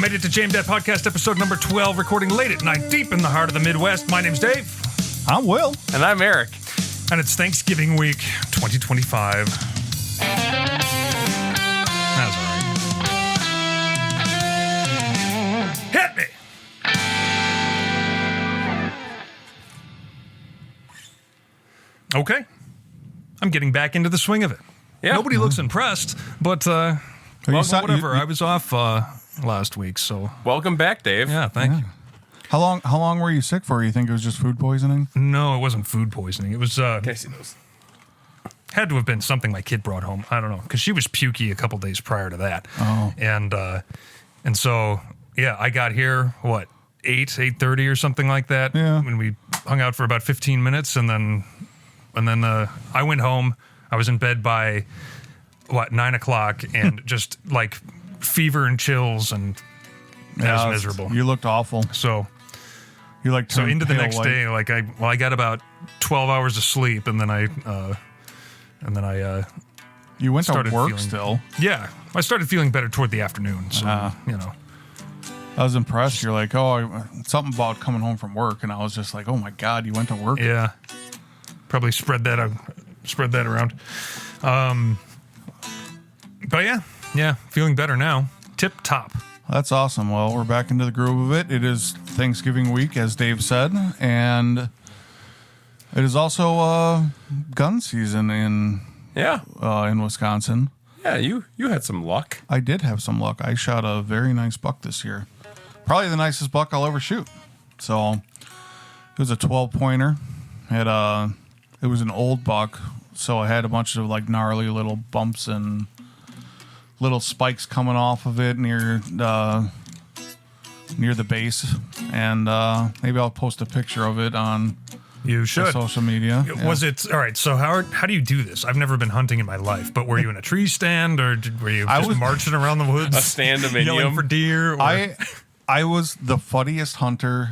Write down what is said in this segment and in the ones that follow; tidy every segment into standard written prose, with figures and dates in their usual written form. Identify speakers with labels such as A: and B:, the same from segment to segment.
A: Made it to jamdadpodcast episode number 12, recording late at night, deep in the heart of the Midwest. My name's Dave.
B: I'm Will.
C: And I'm Eric.
A: And it's Thanksgiving week 2025. That's all right. Hit me! Okay. I'm getting back into the swing of it.
C: Yeah.
A: Nobody looks impressed, but whatever. I was off last week, so...
C: Welcome back, Dave.
A: Yeah, thank you.
B: How long were you sick for? You think it was just food poisoning?
A: No, it wasn't food poisoning. It was...
C: Can I see those?
A: Had to have been something my kid brought home. I don't know, because she was pukey a couple days prior to that.
B: Oh.
A: And so, yeah, I got here, 8:30 or something like that.
B: Yeah.
A: When we hung out for about 15 minutes, and then I went home. I was in bed by 9 o'clock, and just like fever and chills, and it was miserable.
B: You looked awful.
A: So
B: You like
A: so into the next
B: white.
A: day, I got about 12 hours of sleep, and then I
B: You went to
A: started
B: work
A: feeling-
B: still.
A: yeah, I started feeling better toward the afternoon. So
B: I was impressed. You're like, something about coming home from work, and I was just like, oh my god, you went to work.
A: yeah, probably spread that around. But yeah, feeling better now. Tip top.
B: That's awesome. Well, we're back into the groove of it. It is Thanksgiving week, as Dave said, and it is also gun season in Wisconsin.
C: Yeah, you had some luck.
B: I did have some luck. I shot a very nice buck this year. Probably the nicest buck I'll ever shoot. So it was a 12-pointer. It was an old buck, so it had a bunch of like gnarly little bumps and little spikes coming off of it near the base. And maybe I'll post a picture of it on
A: You should.
B: social media.
A: Was it all right? So how do you do this? I've never been hunting in my life, but were you in a tree stand, or were you just marching around the woods,
C: A stand of
A: yelling for deer? Or?
B: I was the funniest hunter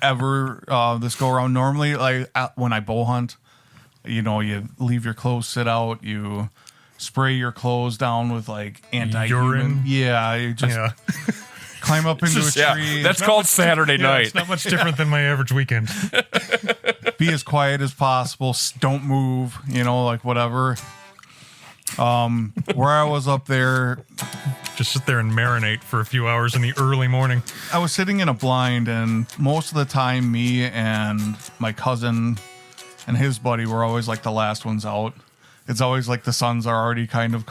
B: ever this go around. Normally, when I bow hunt, you leave your clothes sit out, you spray your clothes down with like
A: urine.
B: Yeah, you just climb up into a tree.
C: That's called Saturday night.
A: It's not much different than my average weekend.
B: Be as quiet as possible. Don't move. Whatever. Where I was up there,
A: Just sit there and marinate for a few hours in the early morning.
B: I was sitting in a blind, and most of the time, me and my cousin and his buddy were always like the last ones out. It's always like the suns are already kind of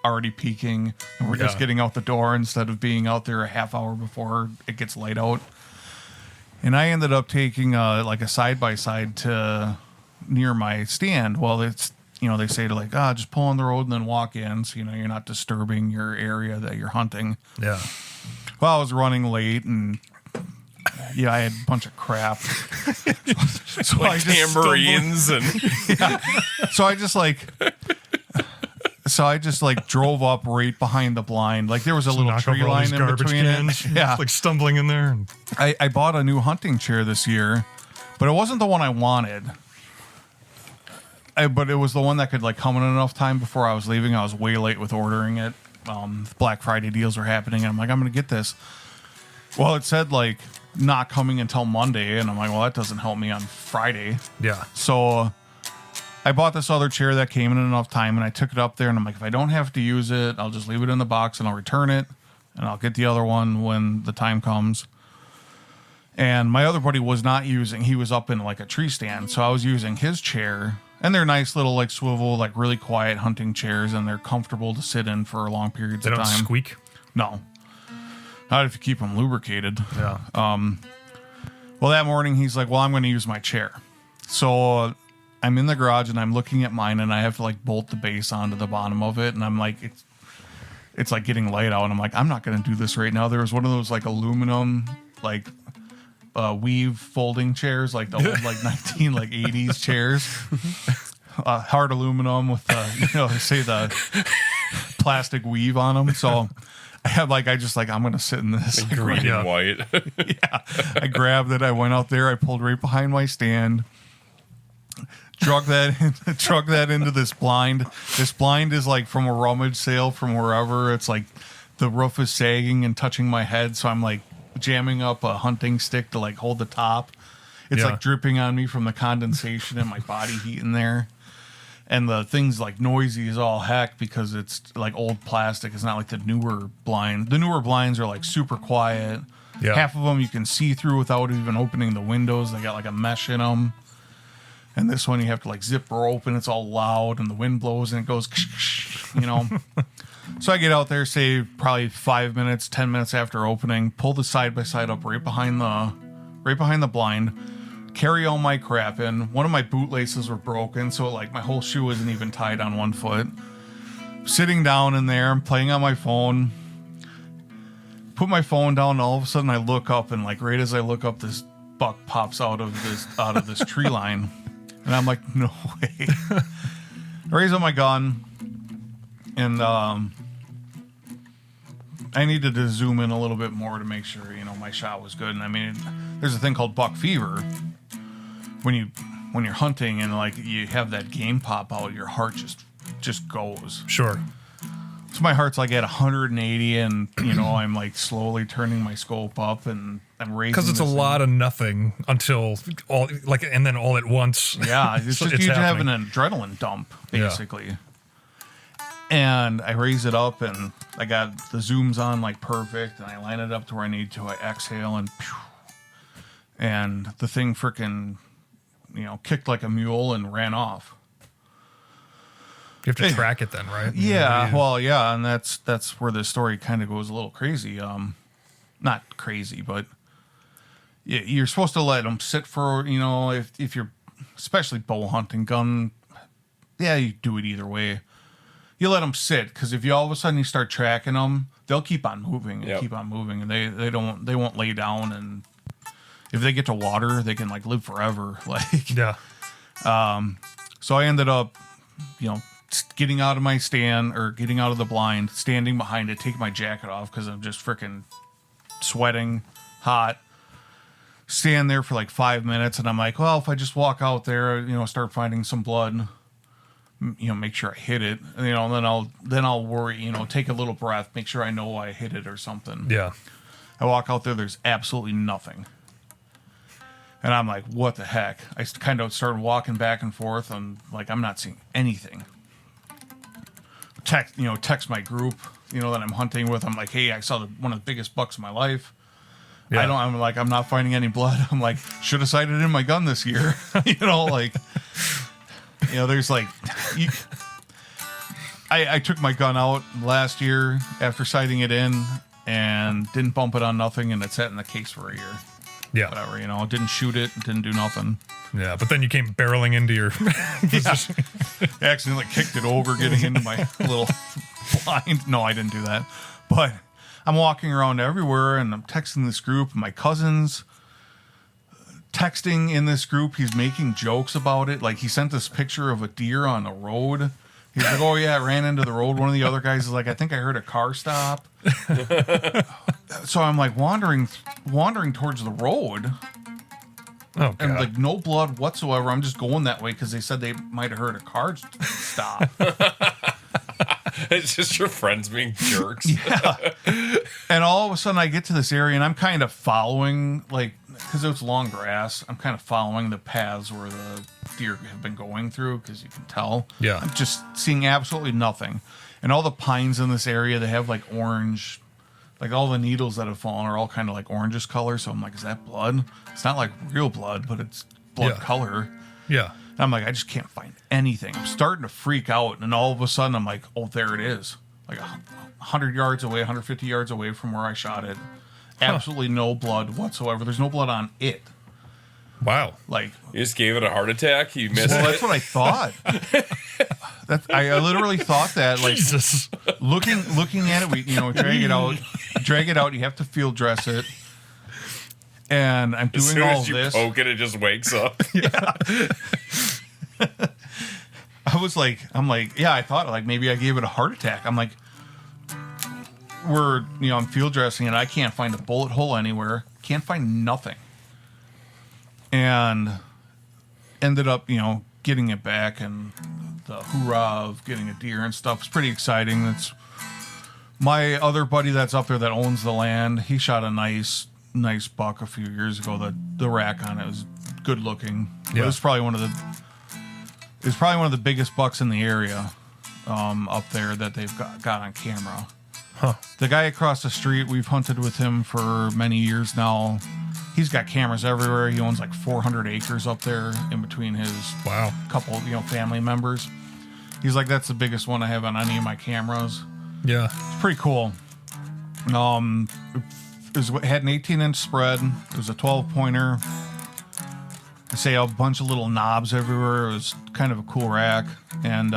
B: already peaking, and we're just getting out the door instead of being out there a half hour before it gets light out. And I ended up taking a side-by-side to near my stand. Well, it's they say to just pull on the road and then walk in, so you're not disturbing your area that you're hunting.
A: Yeah.
B: Well, I was running late, and I had a bunch of crap. So
C: Like tambourines and
B: So I just drove up right behind the blind. Like there was a little
A: Knock
B: tree
A: over all these
B: line in
A: garbage
B: between
A: cans.
B: it. Yeah.
A: Like stumbling in there. And
B: I bought a new hunting chair this year, but it wasn't the one I wanted. But it was the one that could come in enough time before I was leaving. I was way late with ordering it. Black Friday deals were happening, and I'm like, I'm going to get this. Well, it said not coming until Monday, and I'm like, well, that doesn't help me on Friday.
A: yeah.
B: So I bought this other chair that came in enough time, and I took it up there, and I'm like, if I don't have to use it, I'll just leave it in the box and I'll return it, and I'll get the other one when the time comes. And my other buddy was not using, he was up in a tree stand, so I was using his chair, and they're nice little swivel, really quiet hunting chairs, and they're comfortable to sit in for long periods
A: They
B: of
A: don't
B: time.
A: squeak.
B: No. Not if you keep them lubricated.
A: Yeah.
B: Well, that morning he's like, well, I'm going to use my chair. So I'm in the garage and I'm looking at mine, and I have to bolt the base onto the bottom of it. And I'm like, it's like getting light out. And I'm like, I'm not going to do this right now. There was one of those aluminum, weave folding chairs, the old 80s chairs. Hard aluminum with the plastic weave on them. So I have I'm going to sit in this.
C: green and white.
B: Yeah. I grabbed it. I went out there. I pulled right behind my stand. Drug that into this blind. This blind is from a rummage sale from wherever. It's the roof is sagging and touching my head, so I'm like jamming up a hunting stick to like hold the top. It's like dripping on me from the condensation and my body heat in there. And the thing's like noisy as all heck because it's like old plastic. It's not like the newer blind. The newer blinds are like super quiet.
A: Yeah.
B: Half of them you can see through without even opening the windows. They got like a mesh in them. And this one you have to like zipper open. It's all loud and the wind blows and it goes, you know. So I get out there, say probably 5 minutes, 10 minutes after opening, pull the side by side up right behind the blind, carry all my crap in. One of my boot laces were broken, so like my whole shoe isn't even tied on one foot. Sitting down in there, I'm playing on my phone. Put my phone down, and all of a sudden I look up, and like right as I look up, this buck pops out of this tree line, and I'm like, no way. I raise up my gun, and I needed to zoom in a little bit more to make sure, you know, my shot was good. And I mean, there's a thing called buck fever. When you're hunting and like you have that game pop out, your heart just goes.
A: Sure.
B: So my heart's like at 180, and you know I'm like slowly turning my scope up, and I'm raising
A: Because it's a lot of nothing until all like, and then all at once.
B: Yeah, it's
A: So
B: just
A: it's
B: you have
A: happening.
B: an adrenaline dump basically. And I raise it up, and I got the zooms on like perfect, and I line it up to where I need to. I exhale, and pew, and the thing freaking, you know, kicked like a mule and ran off.
A: You have to track it then, right?
B: Yeah, well, yeah, and that's where the story kind of goes a little crazy. Not crazy, but you're supposed to let them sit for, you know, if you're, especially bow hunting, gun, yeah, you do it either way. You let them sit, because if you all of a sudden you start tracking them, they'll keep on moving and keep on moving, and they won't lay down, and if they get to water, they can like live forever. Like,
A: Yeah.
B: so I ended up, you know, getting out of my stand, or getting out of the blind, standing behind it, taking my jacket off because I'm just freaking sweating, hot. Stand there for like 5 minutes, and I'm like, well, if I just walk out there, you know, start finding some blood, you know, make sure I hit it, you know, then I'll worry, you know, take a little breath, make sure I know I hit it or something.
A: Yeah.
B: I walk out there, there's absolutely nothing. And I'm like, what the heck? I kind of started walking back and forth, and like, I'm not seeing anything. Text my group, you know, that I'm hunting with. I'm like, hey, I saw one of the biggest bucks of my life.
A: Yeah.
B: I'm not finding any blood. I'm like, should have sighted in my gun this year. You know, like, you know, there's like, I took my gun out last year after sighting it in and didn't bump it on nothing, and it sat in the case for a year.
A: Yeah.
B: Whatever, you know, didn't shoot it, didn't do nothing.
A: Yeah. But then you came barreling into your position.
B: I accidentally kicked it over getting into my little blind. No, I didn't do that. But I'm walking around everywhere, and I'm texting this group. My cousin's texting in this group. He's making jokes about it. Like, he sent this picture of a deer on the road. He's like, oh, yeah, it ran into the road. One of the other guys is like, I think I heard a car stop. So I'm like wandering towards the road.
A: Oh, God.
B: And like no blood whatsoever. I'm just going that way because they said they might have heard a car stop.
C: It's just your friends being jerks.
B: Yeah. And all of a sudden I get to this area, and I'm kind of following, like, because it's long grass, I'm kind of following the paths where the deer have been going through, because you can tell.
A: Yeah.
B: I'm just seeing absolutely nothing. And all the pines in this area, they have like orange, like all the needles that have fallen are all kind of like orangish color. So I'm like, is that blood? It's not like real blood, but it's blood color.
A: Yeah.
B: And I'm like, I just can't find anything. I'm starting to freak out. And all of a sudden I'm like, oh, there it is. Like 100 yards away, 150 yards away from where I shot it. Absolutely no blood whatsoever. There's no blood on it.
A: Wow.
B: Like,
C: You just gave it a heart attack. You missed
B: well,
C: it.
B: that's what I thought. I literally thought that. Like,
A: Jesus.
B: looking at it, we drag it out. You have to field dress it, and I'm
C: As
B: doing
C: soon
B: all
C: as you
B: this.
C: poke it, it just wakes up.
B: I'm like, yeah, I thought like maybe I gave it a heart attack. I'm like, I'm field dressing, and I can't find a bullet hole anywhere. Can't find nothing. And ended up, getting it back, and the hoorah of getting a deer and stuff was pretty exciting. That's My other buddy that's up there that owns the land, he shot a nice buck a few years ago. The rack on it was good looking.
A: Yeah.
B: It was probably one of the biggest bucks in the area up there that they've got on camera.
A: Huh.
B: The guy across the street, we've hunted with him for many years now. He's got cameras everywhere. He owns like 400 acres up there in between his couple, family members. He's like, that's the biggest one I have on any of my cameras.
A: Yeah.
B: It's pretty cool. It had an 18-inch spread. It was a 12-pointer. I say a bunch of little knobs everywhere. It was kind of a cool rack. And,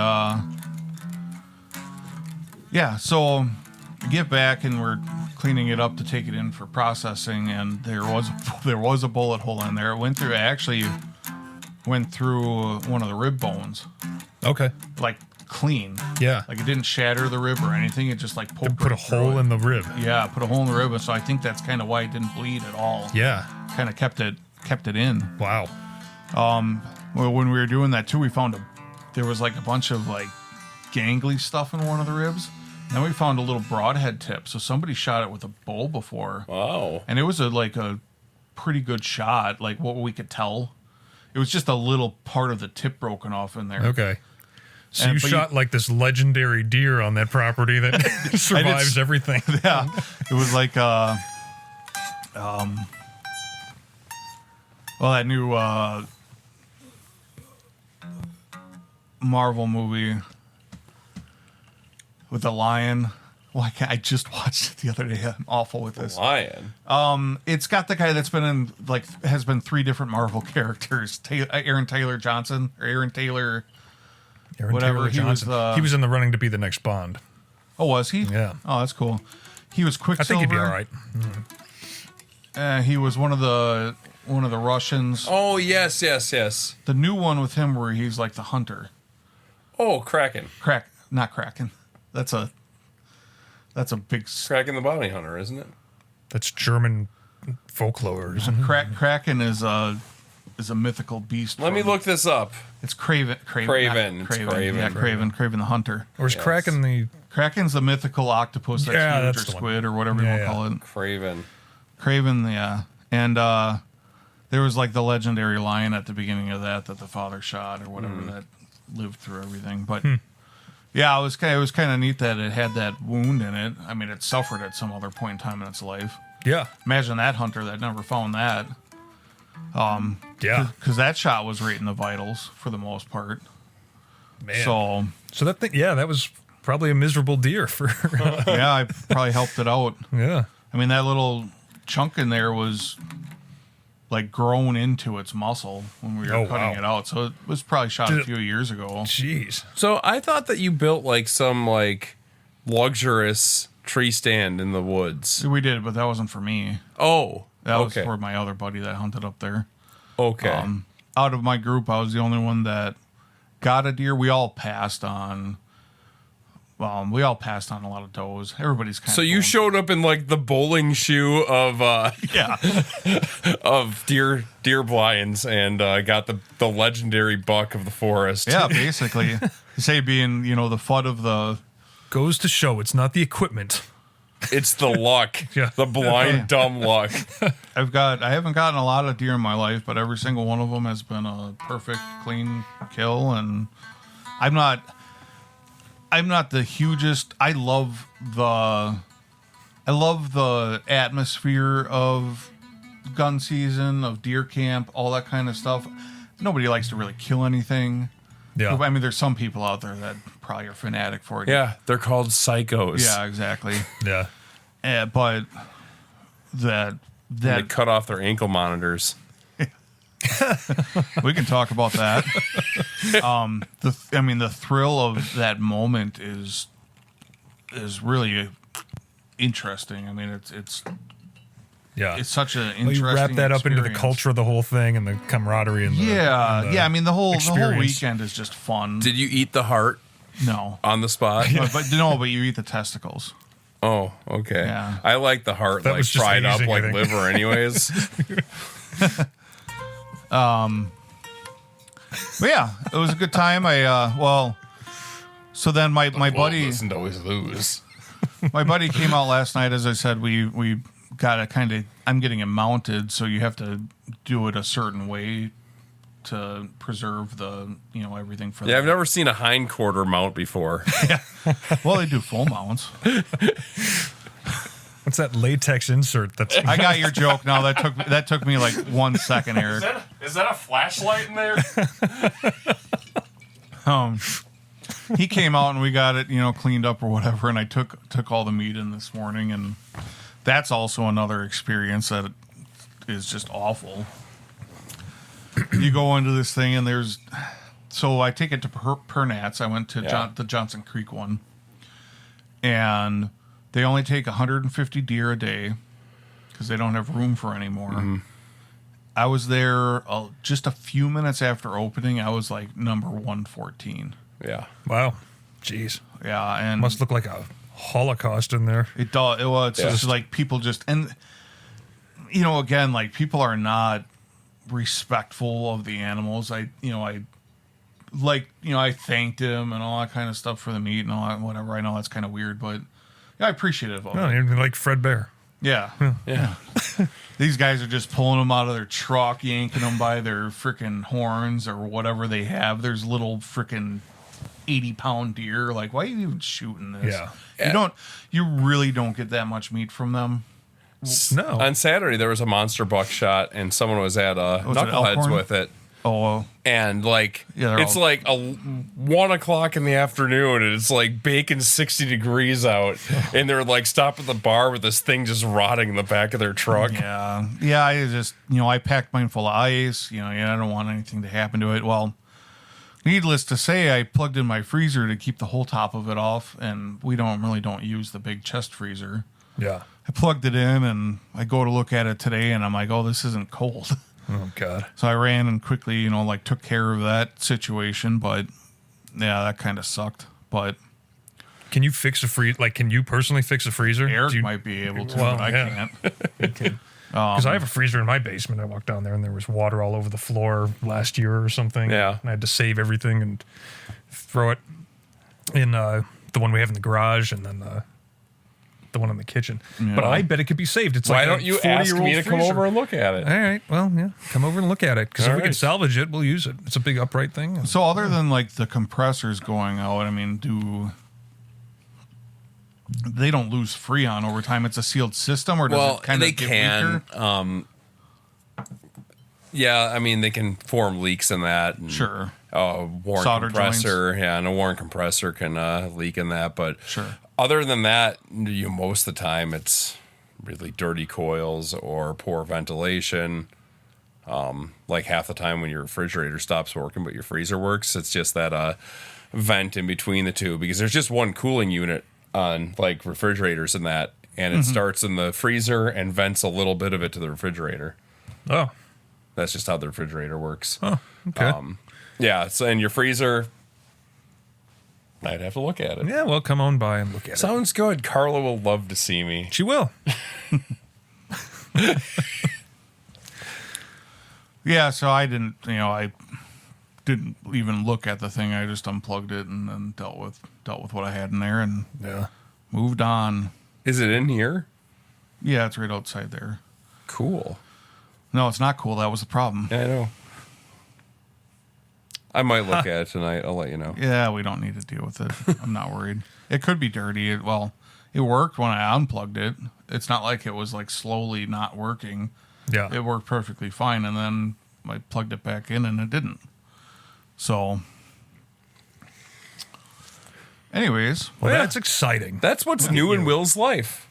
B: so we get back and we're cleaning it up to take it in for processing, and there was a bullet hole in there. It actually went through one of the rib bones.
A: Okay.
B: Like clean.
A: Yeah.
B: Like it didn't shatter the rib or anything. It just like poked
A: Put a hole in the rib.
B: Yeah, put a hole in the rib. So I think that's kind of why it didn't bleed at all.
A: Yeah.
B: Kind of kept it in.
A: Wow.
B: Well, when we were doing that too, we found there was like a bunch of like gangly stuff in one of the ribs. Then we found a little broadhead tip. So somebody shot it with a bow before.
C: Wow.
B: And it was a pretty good shot, like what we could tell. It was just a little part of the tip broken off in there.
A: Okay. So you shot like this legendary deer on that property that survives everything.
B: Yeah. It was like that new Marvel movie with the lion. Why can't I just watched it the other day? I'm awful with this.
C: Lion.
B: It's got the guy that's been in has been 3 different Marvel characters. Aaron Taylor Johnson or Aaron Taylor. Whatever
A: Taylor Johnson. He was in the running to be the next Bond.
B: Oh, was he?
A: Yeah.
B: Oh, that's cool. He was Quicksilver.
A: I think he'd be all right.
B: He was one of the Russians.
C: Oh, yes.
B: The new one with him where he's like the hunter.
C: Oh, Kraken.
B: Not Kraken. That's a big.
C: Kraken the bounty hunter, isn't it?
A: That's German folklore, isn't it?
B: Kraken is a mythical beast.
C: Let me look this up.
B: It's Craven.
C: Craven. It's Craven.
B: Yeah, Craven the hunter.
A: Or is Kraken the...
B: Kraken's the mythical octopus that's huge, or squid, or whatever you want to call it. Craven, yeah. And there was like the legendary lion at the beginning of that the father shot or whatever that lived through everything. But yeah, it was kind of neat that it had that wound in it. I mean, it suffered at some other point in time in its life.
A: Yeah.
B: Imagine that hunter that never found that.
A: Yeah.
B: Because that shot was right in the vitals for the most part.
A: Man. So that thing, that was probably a miserable deer for.
B: Yeah, I probably helped it out.
A: Yeah.
B: I mean, that little chunk in there was like grown into its muscle when we were cutting it out. So it was probably shot a few years ago.
A: Jeez.
C: So I thought that you built like some like luxurious tree stand in the woods.
B: We did, but that wasn't for me.
C: Oh.
B: That was for my other buddy that hunted up there.
C: Okay.
B: Out of my group, I was the only one that got a deer. We all passed on. A lot of does. Everybody's kind of.
C: So you showed up in like the bowling shoe of of deer blinds and got the legendary buck of the forest.
B: Yeah, basically. You say being the FUD of the.
A: Goes to show it's not the equipment.
C: It's the luck.
A: Yeah.
C: The blind, dumb luck.
B: I haven't gotten a lot of deer in my life, but every single one of them has been a perfect, clean kill. And I'm not the hugest. I love the atmosphere of gun season, of deer camp, all that kind of stuff. Nobody likes to really kill anything.
A: Yeah.
B: I mean, there's some people out there that probably are fanatic for it.
C: Yeah, they're called psychos.
B: Yeah, exactly.
A: Yeah.
B: But that
C: They cut off their ankle monitors.
B: we can talk about that. The thrill of that moment is really interesting. I mean, it's such an interesting.
A: You wrap that up into the
B: experience.
A: culture of the whole thing and the camaraderie and the
B: I mean, the whole
A: experience.
B: weekend is just fun.
C: Did you eat the heart
B: No,
C: on the spot?
B: but you eat the testicles.
C: Oh, okay.
B: Yeah.
C: I like the heart
A: That
C: like
A: was just
C: fried up
A: hazing, I
C: like
A: think.
C: liver anyways.
B: But yeah, it was a good time. So then my buddy.
C: Listen to always lose.
B: My buddy came out last night. As I said, we got to kind of. I'm getting it mounted, so you have to do it a certain way to preserve the everything for.
C: Yeah, I've never seen a hindquarter mount before.
B: Well, they do full mounts.
A: What's that latex insert? That's
B: I got your joke now. That took me like 1 second, Eric.
C: Is that a flashlight in there?
B: He came out and we got it, cleaned up or whatever, and I took all the meat in this morning, and that's also another experience that is just awful. You go into this thing and so I take it to Pernat's. I went to the Johnson Creek one, and they only take 150 deer a day because they don't have room for any more. Mm-hmm. I was there just a few minutes after opening. I was like number 114.
C: Yeah.
A: wow, jeez,
B: Yeah, and
A: must look like a Holocaust in there.
B: it does. It's just like people just again, like people are not respectful of the animals. I thanked him and all that kind of stuff for the meat and all that, whatever. I know that's kind of weird, but I appreciate it.
A: No, you're like Fred Bear.
B: Yeah. These guys are just pulling them out of their truck, yanking them by their freaking horns or whatever they have. There's little freaking 80-pound deer. Like, why are you even shooting this?
A: Yeah.
B: You really don't get that much meat from them.
A: No,
C: On Saturday, there was a monster buck shot, and someone was at
B: Was it
C: Knuckleheads
B: Elkhorn?
C: with it.
B: Oh,
C: And it's
B: all-
C: like 1 o'clock in the afternoon, and it's like baking 60 degrees out, and they're like stopped at the bar with this thing just rotting in the back of their truck.
B: yeah. Yeah, I just, I packed mine full of ice. I don't want anything to happen to it. Well, needless to say, I plugged in my freezer to keep the whole top of it off, and we don't use the big chest freezer.
A: yeah.
B: I plugged it in, and I go to look at it today, and I'm like, oh, this isn't cold.
A: Oh God.
B: So I ran and quickly, took care of that situation. But yeah, that kind of sucked. But
A: Can you fix a freezer? Like, can you personally fix a freezer?
B: Eric
A: Do you-
B: might be able to,
A: Well,
B: but I
A: yeah.
B: can't.
A: Because I have a freezer in my basement. I walked down there and there was water all over the floor last year or something.
C: Yeah.
A: And I had to save everything and throw it in the one we have in the garage and then the one in the kitchen.
B: Yeah.
A: But I bet it could be saved. It's
C: Why
A: like
C: don't you ask me to come over and look at it?
A: All right. Well, yeah. Come over and look at it. Because if
C: All
A: we can
C: right.
A: salvage it, we'll use it. It's a big upright thing.
B: So other than like the compressors going out, I mean, they don't lose Freon over time? It's a sealed system, or does it kind
C: they
B: of get
C: can.
B: weaker?
C: Yeah, I mean, they can form leaks in that. And,
B: Sure.
C: Warren
B: Solder
C: compressor. Yeah, and a Warren compressor can leak in that. But
B: Sure.
C: other than that, most of the time it's really dirty coils or poor ventilation. Like half the time when your refrigerator stops working but your freezer works, it's just that vent in between the two, because there's just one cooling unit on like refrigerators and that, and it starts in the freezer and vents a little bit of it to the refrigerator.
A: Oh.
C: That's just how the refrigerator works.
A: Oh, okay.
C: Yeah, so in your freezer, I'd have to look at it.
A: Yeah, well, come on by and look at it.
C: Sounds good. Carla will love to see me.
A: She will.
B: Yeah. So I didn't even look at the thing. I just unplugged it and then dealt with what I had in there and
A: Yeah.
B: moved on.
C: Is it in here?
B: Yeah, it's right outside there.
C: Cool.
B: No, it's not cool. That was the problem.
C: Yeah, I know. I might look at it tonight. I'll let you know.
B: Yeah, we don't need to deal with it. I'm not worried. It could be dirty. It worked when I unplugged it. It's not like it was like slowly not working.
A: Yeah.
B: It worked perfectly fine, and then I plugged it back in and it didn't. So, anyways,
A: Well,
C: Yeah.
A: that's exciting.
C: That's what's new in Will's life.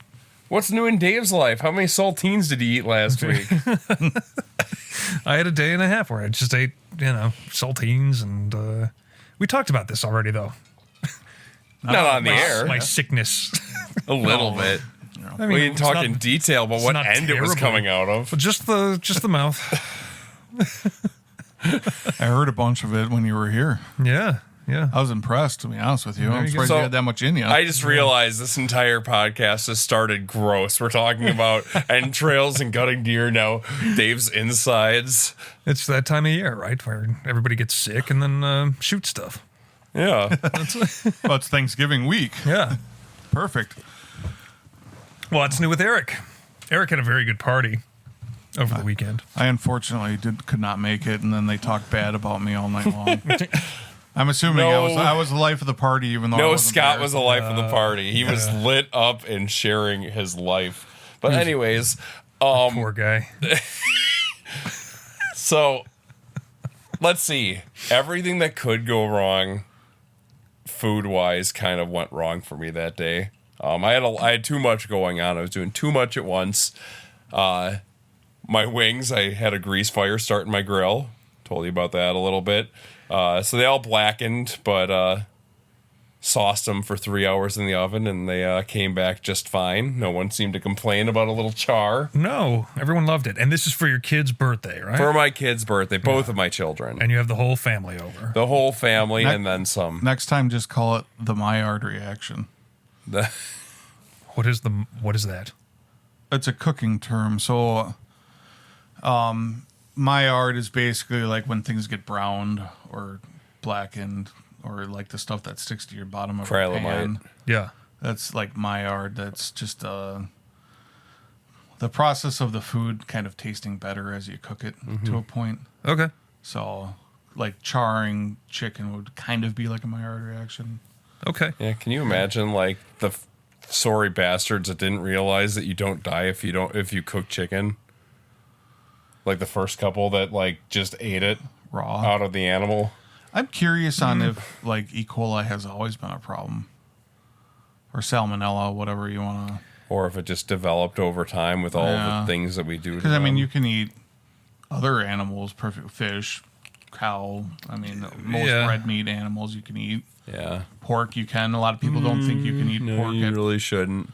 C: What's new in Dave's life? How many saltines did he eat last week?
A: I had a day and a half where I just ate, saltines, and we talked about this already, though.
C: Not on the air.
A: My sickness.
C: A little bit.
A: I mean,
C: We didn't
A: it's
C: talk
A: not-
C: in detail about what
A: not
C: end it was
A: terrible.
C: coming out of.
A: But just the mouth.
B: I heard a bunch of it when you were here.
A: Yeah, yeah.
B: I was impressed, to be honest with you.
A: There
B: I'm
A: you go.
B: surprised
C: So,
B: you had that much in you.
C: I just realized this entire podcast has started gross. We're talking about entrails and gutting deer now. Dave's insides.
A: It's that time of year, right, where everybody gets sick and then shoot stuff.
C: Yeah.
B: Well, it's Thanksgiving week.
A: Yeah.
B: Perfect.
A: Well, it's new with Eric. Eric had a very good party over the weekend.
B: I unfortunately could not make it, and then they talked bad about me all night long. I'm assuming I was the life of the party, even though I wasn't
C: Scott
B: there.
C: was the life of the party. He was lit up and sharing his life. But anyways,
A: Poor guy.
C: so let's see. Everything that could go wrong, food-wise, kind of went wrong for me that day. I had too much going on. I was doing too much at once. My wings, I had a grease fire start in my grill. Told you about that a little bit. So they all blackened, but sauced them for 3 hours in the oven, and they came back just fine. No one seemed to complain about a little char.
A: No, everyone loved it. And this is for your kid's birthday, right?
C: For my kid's birthday, both of my children.
A: And you have the whole family over.
C: The whole family, and then some.
B: Next time, just call it the Maillard reaction.
A: What is that?
B: It's a cooking term. So, Maillard is basically like when things get browned or blackened, or like the stuff that sticks to your bottom of your pan.
A: Yeah.
B: That's like Maillard. That's just the process of the food kind of tasting better as you cook it to a point.
A: Okay.
B: So, like charring chicken would kind of be like a Maillard reaction.
A: Okay.
C: Yeah, can you imagine like the sorry bastards that didn't realize that you don't die if you cook chicken? Like the first couple that like just ate it
B: Raw.
C: out of the animal.
B: I'm curious on if like E. coli has always been a problem, or salmonella, whatever you want to.
C: Or if it just developed over time with all the things that we do.
B: Because I mean, you can eat other animals, perfect fish, cow. I mean, most red meat animals you can eat.
C: Yeah.
B: Pork you can. A lot of people don't think you can eat pork.
C: You really shouldn't.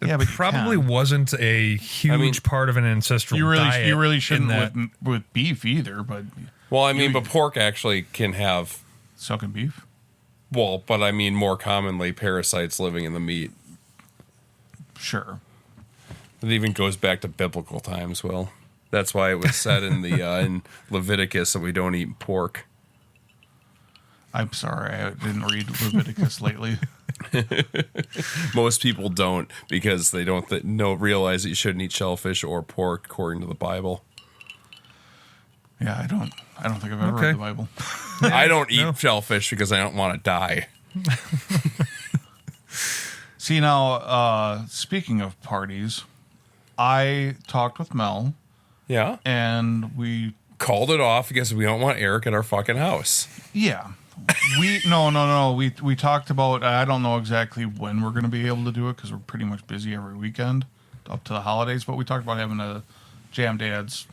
B: Yeah, but
A: Probably wasn't a huge part of an ancestral diet.
B: You really shouldn't with beef either. But
C: Well, I mean, but pork actually can have.
B: sucking beef.
C: Well, but I mean, more commonly, parasites living in the meat.
B: Sure.
C: It even goes back to biblical times. Will. That's why it was said in the in Leviticus that we don't eat pork.
B: I'm sorry, I didn't read Leviticus lately.
C: Most people don't because they don't realize that you shouldn't eat shellfish or pork according to the Bible.
B: Yeah, I don't think I've ever read the Bible.
C: I don't eat shellfish because I don't want to die.
B: See, now, speaking of parties, I talked with Mel.
C: Yeah.
B: And we
C: called it off because we don't want Eric at our fucking house.
B: Yeah. No. We talked about, I don't know exactly when we're going to be able to do it because we're pretty much busy every weekend up to the holidays, but we talked about having a Jam Dad's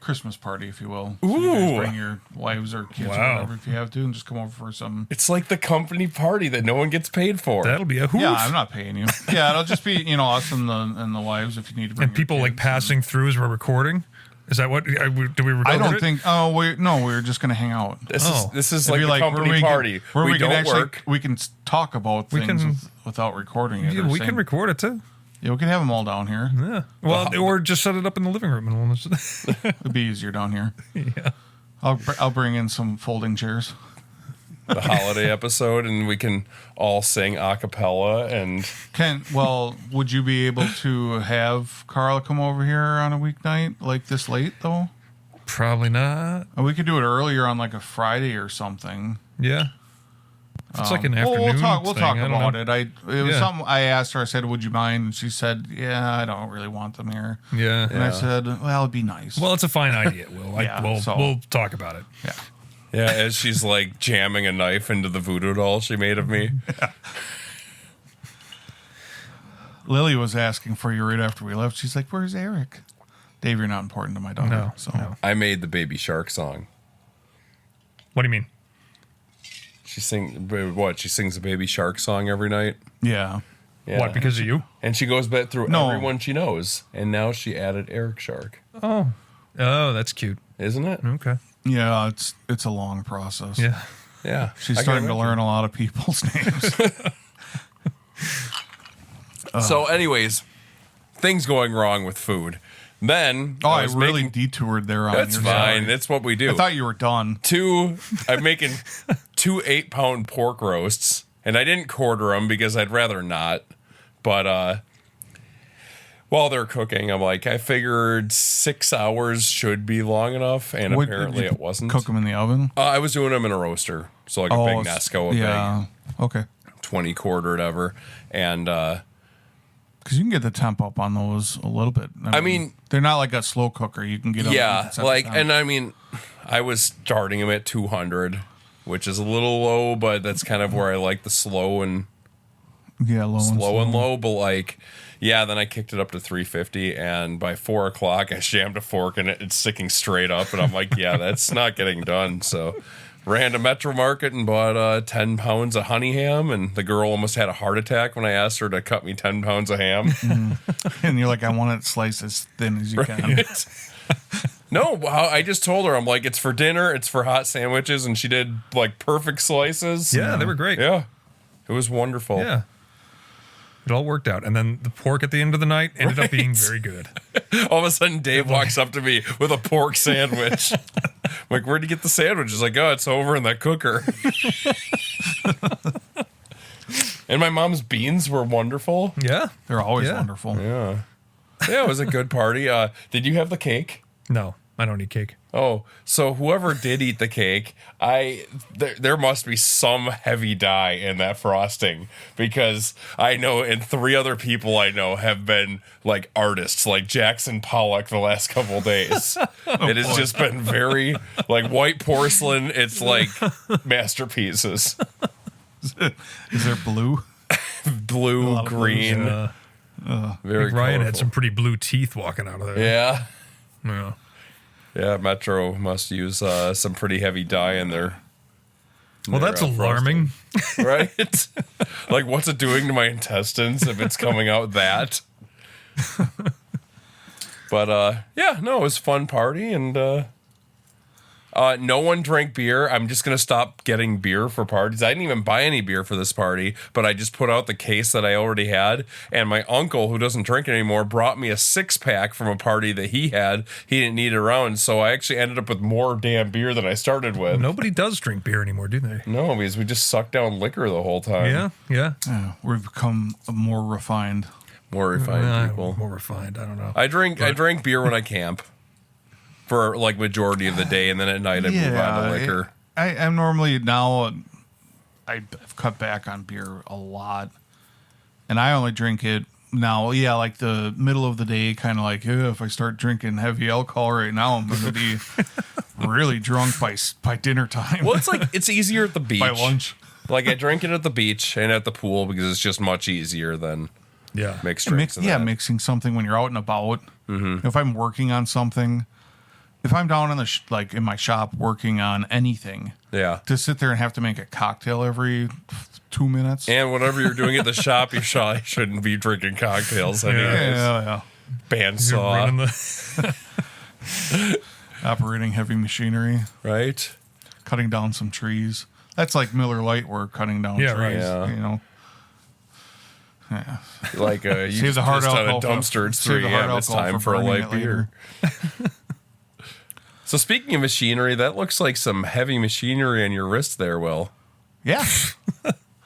B: Christmas party, if you will. So you guys bring your wives or kids or whatever if you have to, and just come over for some.
C: It's like the company party that no one gets paid for.
A: That'll be a hoot.
B: Yeah, I'm not paying you. Yeah, it'll just be, us and the wives if you need to bring
A: And people like passing through as we're recording. Is that what? Do we record
B: I don't
A: it?
B: think. Oh, we're just going to hang out.
C: This is
B: It'd
C: like
B: be
C: a company party.
B: Where we
C: don't
B: can actually
C: work.
B: we can talk about things without recording it.
A: Yeah, we can record it too.
B: Yeah, we can have them all down here.
A: Yeah. Well, or just set it up in the living room and we'll just
B: It'd be easier down here.
A: Yeah.
B: I'll bring in some folding chairs.
C: The holiday episode, and we can all sing a cappella. And
B: would you be able to have Carla come over here on a weeknight like this late though?
A: Probably not.
B: We could do it earlier on like a Friday or something.
A: Yeah. If it's like an afternoon.
B: We'll talk about it. It was
A: Yeah.
B: something I asked her. I said, "Would you mind?" And she said, "Yeah, I don't really want them here."
A: Yeah.
B: And I said, "Well, it'd be nice."
A: Well, it's a fine idea, Will. We'll talk about it.
B: Yeah.
C: yeah, as she's like jamming a knife into the voodoo doll she made of me.
B: Lily was asking for you right after we left. She's like, "Where's Eric?" Dave, you're not important to my daughter.
A: No.
C: I made the Baby Shark song.
A: What do you mean?
C: She sings the Baby Shark song every night.
B: Yeah.
C: Yeah.
A: What, because of you?
C: And she goes back through
B: No.
C: everyone she knows, and now she added Eric Shark.
A: Oh, that's cute.
C: Isn't it?
A: Okay.
B: Yeah, it's a long process.
A: Yeah.
C: Yeah.
B: She's starting to learn a lot of people's names.
C: So, anyways, things going wrong with food. Then
B: I really detoured there on
C: That's
B: your
C: fine.
B: side.
C: That's what we do.
B: I thought you were done.
C: I'm making 2 8-pound pork roasts, and I didn't quarter them because I'd rather not. But while they're cooking, I'm like, I figured 6 hours should be long enough, and
B: What-
C: apparently
B: did you
C: it wasn't.
B: Cook them in the oven.
C: I was doing them in a roaster, so like a big Nesco, a
B: yeah. Okay.
C: big 20 quart or whatever, and
B: Because you can get the temp up on those a little bit.
C: I mean,
B: they're not like a slow cooker. You can get them.
C: yeah, like, and I mean, I was starting them at 200, which is a little low, but that's kind of where I like the slow and low, but like, yeah, then I kicked it up to 350, and by 4 o'clock I jammed a fork in it. It's sticking straight up, and I'm like, yeah, that's not getting done. So ran to Metro Market and bought 10 pounds of honey ham, and the girl almost had a heart attack when I asked her to cut me 10 pounds of ham.
B: And you're like, I want it sliced as thin as you can.
C: Right? No, I just told her, I'm like, it's for dinner, it's for hot sandwiches, and she did like perfect slices.
A: Yeah, they were great.
C: Yeah, it was wonderful.
A: Yeah. It all worked out. And then the pork at the end of the night ended up being very good.
C: All of a sudden, Dave walks up to me with a pork sandwich. I'm like, where'd you get the sandwich? He's like, oh, it's over in that cooker. And my mom's beans were wonderful.
A: Yeah.
B: They're always wonderful.
C: Yeah. Yeah, it was a good party. Did you have the cake?
A: No, I don't eat cake.
C: Oh, so whoever did eat the cake, there must be some heavy dye in that frosting, because I know, and 3 other people I know have been like artists, like Jackson Pollock, the last couple days. It has just been very like white porcelain. It's like masterpieces.
B: Is there blue?
C: Blue, green. Very
A: Ryan had
C: colorful.
A: some pretty blue teeth walking out of there.
C: Yeah.
A: Yeah.
C: Yeah, Metro must use some pretty heavy dye in there.
A: Well, that's alarming.
C: Right? Like, what's it doing to my intestines if it's coming out that? But, yeah, no, it was a fun party, and no one drank beer. I'm just going to stop getting beer for parties. I didn't even buy any beer for this party, but I just put out the case that I already had, and my uncle, who doesn't drink it anymore, brought me a 6-pack from a party that he had. He didn't need it around, so I actually ended up with more damn beer than I started with.
A: Nobody does drink beer anymore, do they?
C: No, because we just sucked down liquor the whole time.
A: Yeah, yeah.
B: Yeah, we've become more refined.
C: More refined people.
A: More refined. I don't know.
C: I drink beer when I camp for like majority of the day, and then at night I move on to liquor.
B: I'm normally now. I've cut back on beer a lot, and I only drink it now. Yeah, like the middle of the day, kind of like if I start drinking heavy alcohol right now, I'm going to be really drunk by dinner time.
C: Well, it's like it's easier at the beach.
B: By lunch.
C: Like I drink it at the beach and at the pool because it's just much easier than mixed drinks.
B: Mixing something when you're out and about. Mm-hmm. If I'm working on something. If I'm down in the like in my shop working on anything, to sit there and have to make a cocktail every 2 minutes,
C: and whatever you're doing at the shop, you shouldn't be drinking cocktails anyways.
B: Yeah.
C: Bandsaw,
B: operating heavy machinery,
C: right?
B: Cutting down some trees. That's like Miller Lite work, cutting down trees.
A: Right.
C: Yeah.
B: You know. Yeah.
C: Like you
B: Save the hard
C: just on a
B: alcohol
C: dumpster. It's
B: save
C: 3
B: the hard
C: a.m. It's
B: alcohol
C: time
B: for
C: for a
B: burning
C: light
B: it
C: beer. So speaking of machinery, that looks like some heavy machinery on your wrist there, Will.
B: Yeah.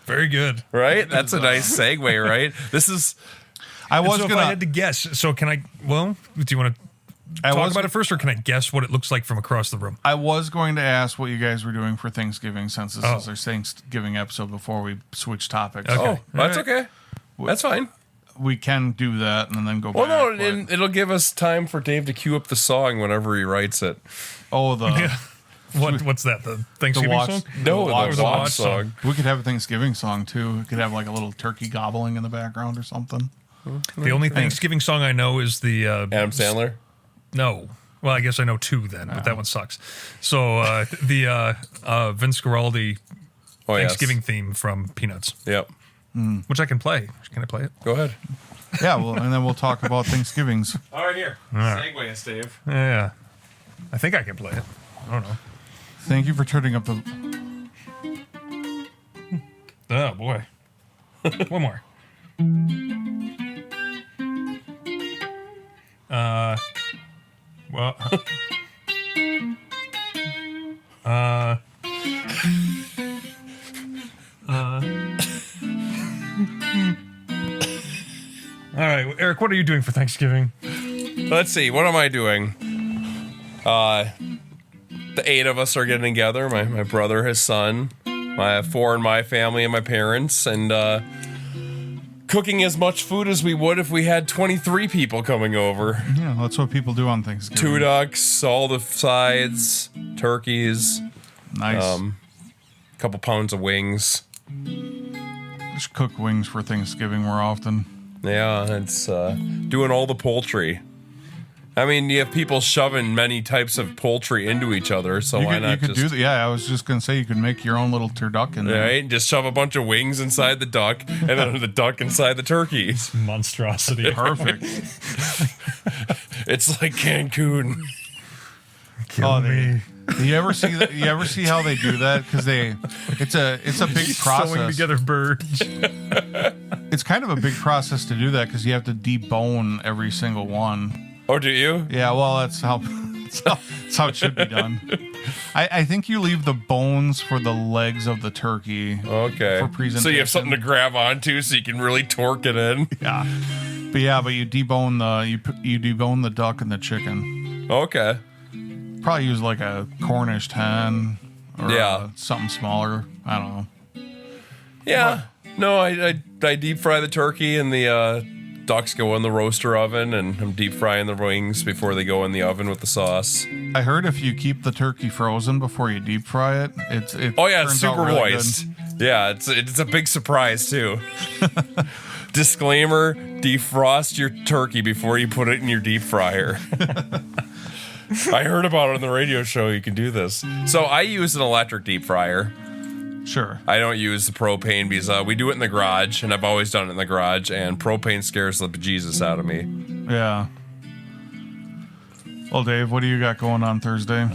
A: Very good.
C: Right? That's a nice segue, right? This is...
B: I was
A: so if I had to guess, so can I... Well, do you want to talk about it first, or can I guess what it looks like from across the room?
B: I was going to ask what you guys were doing for Thanksgiving, since this is our Thanksgiving episode, before we switch topics.
A: Okay.
C: Oh, that's okay. That's fine.
B: We can do that and then go back.
C: Well, no, and it'll give us time for Dave to cue up the song whenever he writes it.
B: Oh, the
A: What's that? The Thanksgiving
B: watch-
A: song?
C: No,
B: the
C: the
B: watch
C: watch song.
B: we could have a Thanksgiving song too. We could have like a little turkey gobbling in the background or something.
A: The only Thanksgiving song I know is the
C: Adam Sandler?
A: No. Well, I guess I know 2 then, but that one sucks. So the Vince Guaraldi Thanksgiving theme from Peanuts,
C: Yep.
A: which I can play. Can I play it?
C: Go ahead.
B: Yeah, well, and then we'll talk about Thanksgivings.
C: All right, here. Segue us, Dave.
A: Yeah. I think I can play it. I don't know.
B: Thank you for turning up the.
A: Oh, boy. One more. Well. All right, Eric, what are you doing for Thanksgiving?
C: Let's see. What am I doing? The 8 of us are getting together. My brother, his son, my 4 in my family, and my parents, and cooking as much food as we would if we had 23 people coming over.
B: Yeah, that's what people do on Thanksgiving.
C: 2 ducks, all the sides, turkeys.
B: Nice.
C: Couple pounds of wings.
B: Just cook wings for Thanksgiving more often.
C: Yeah, it's doing all the poultry. I mean, you have people shoving many types of poultry into each other, so why not just...
B: do that. Yeah, I was just going to say you could make your own little turducken in there.
C: Right? Just shove a bunch of wings inside the duck, and then the duck inside the turkey.
A: Monstrosity.
B: Perfect.
C: It's like Cancun.
A: Kill me.
B: You ever see that? You ever see how they do that? Because it's a big process.
A: Sewing together birds.
B: It's kind of a big process to do that because you have to debone every single one.
C: Oh, do you?
B: Yeah, well, that's how it should be done. I think you leave the bones for the legs of the turkey.
C: Okay.
B: For presentation.
C: So you have something to grab onto, so you can really torque it in.
B: Yeah, but you debone the duck and the chicken.
C: Okay.
B: Probably use like a Cornish hen or something smaller. I don't know.
C: Yeah. No, I deep fry the turkey, and the ducks go in the roaster oven, and I'm deep frying the wings before they go in the oven with the sauce.
B: I heard if you keep the turkey frozen before you deep fry it, it
C: it's
B: turns out
C: super
B: really
C: moist. Good. Yeah, it's a big surprise too. Disclaimer: defrost your turkey before you put it in your deep fryer. I heard about it on the radio show. You can do this. So I use an electric deep fryer.
B: Sure.
C: I don't use the propane because we do it in the garage, and I've always done it in the garage, and propane scares the bejesus out of me.
B: Yeah. Well, Dave, what do you got going on Thursday?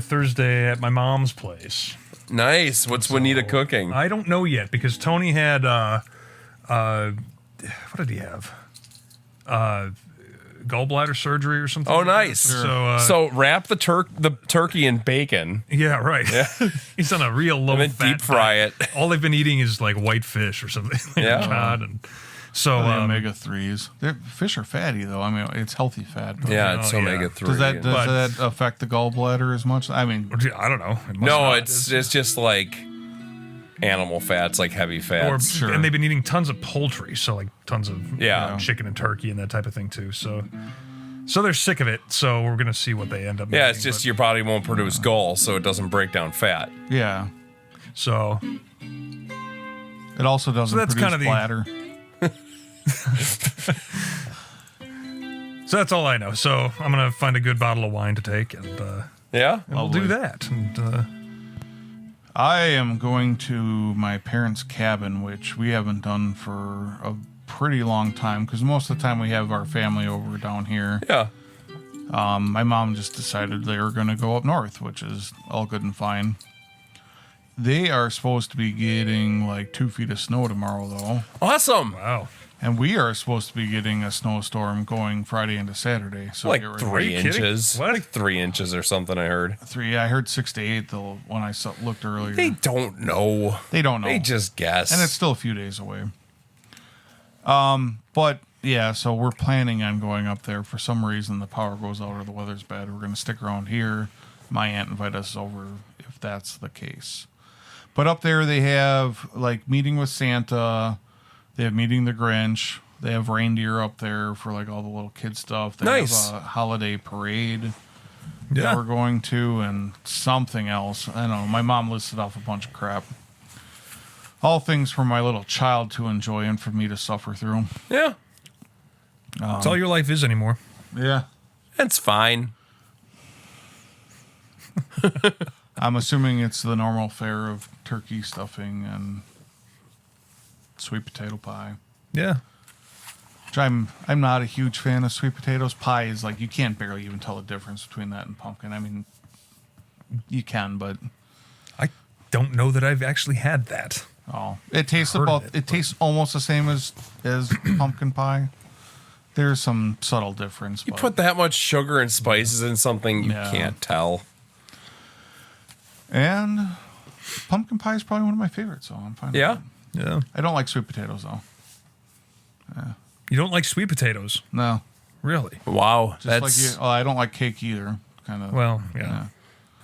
A: Thursday at my mom's place.
C: Nice. What's Juanita cooking?
A: I don't know yet because Tony had what did he have? Gallbladder surgery or something.
C: Oh, nice.
A: Sure.
C: So wrap the turkey in bacon.
A: Yeah, right. Yeah. He's on a real low
C: and then
A: fat
C: deep fry
A: diet.
C: it.
A: All they've been eating is like white fish or something.
C: Yeah.
A: God, and so
B: omega-3s. Fish are fatty though. I mean, it's healthy fat. But
C: yeah, it's omega-3.
B: Does that affect the gallbladder as much? I mean,
A: I don't know.
C: No, it's just like animal fats, like heavy fats.
A: Sure. And they've been eating tons of poultry, so like tons of chicken and turkey and that type of thing too. So they're sick of it. So we're gonna see what they end up.
C: Yeah, it's just your body won't produce gall, so it doesn't break down fat.
B: Yeah.
A: So
B: it also doesn't produce kind of bladder.
A: So that's all I know. So I'm gonna find a good bottle of wine to take, and we'll do that. And
B: I am going to my parents' cabin, which we haven't done for a pretty long time because most of the time we have our family over down here.
C: Yeah.
B: My mom just decided they were going to go up north, which is all good and fine. They are supposed to be getting like 2 feet of snow tomorrow, though.
C: Awesome.
A: Wow.
B: And we are supposed to be getting a snowstorm going Friday into Saturday. So
C: like 3 inches.
A: What?
C: Like 3 inches or something, I heard.
B: 3, I heard 6 to 8 though when I looked earlier.
C: They don't know.
B: They don't know.
C: They just guess.
B: And it's still a few days away. But yeah, so we're planning on going up there. For some reason, the power goes out or the weather's bad. We're going to stick around here. My aunt invited us over if that's the case. But up there, they have like meeting with Santa. They have meeting the Grinch. They have reindeer up there for like all the little kid stuff. They
C: Nice.
B: have a holiday parade that we're going to and something else. I don't know. My mom listed off a bunch of crap. All things for my little child to enjoy and for me to suffer through.
C: Yeah.
A: That's all your life is anymore.
B: Yeah.
C: It's fine.
B: I'm assuming it's the normal fare of turkey stuffing and sweet potato pie.
A: Yeah.
B: Which I'm not a huge fan of sweet potatoes. Pie is like, you can't barely even tell the difference between that and pumpkin. I mean, you can, but
A: I don't know that I've actually had that.
B: oh, it tastes tastes almost the same as pumpkin pie. There's some subtle difference.
C: You put that much sugar and spices in something, you can't tell.
B: And pumpkin pie is probably one of my favorites, so I'm fine.
C: Yeah.
A: Yeah.
B: I don't like sweet potatoes though.
A: You don't like sweet potatoes?
B: No.
A: Really?
C: Wow.
B: Just like you. Oh, I don't like cake either. Kind of.
A: Well, yeah.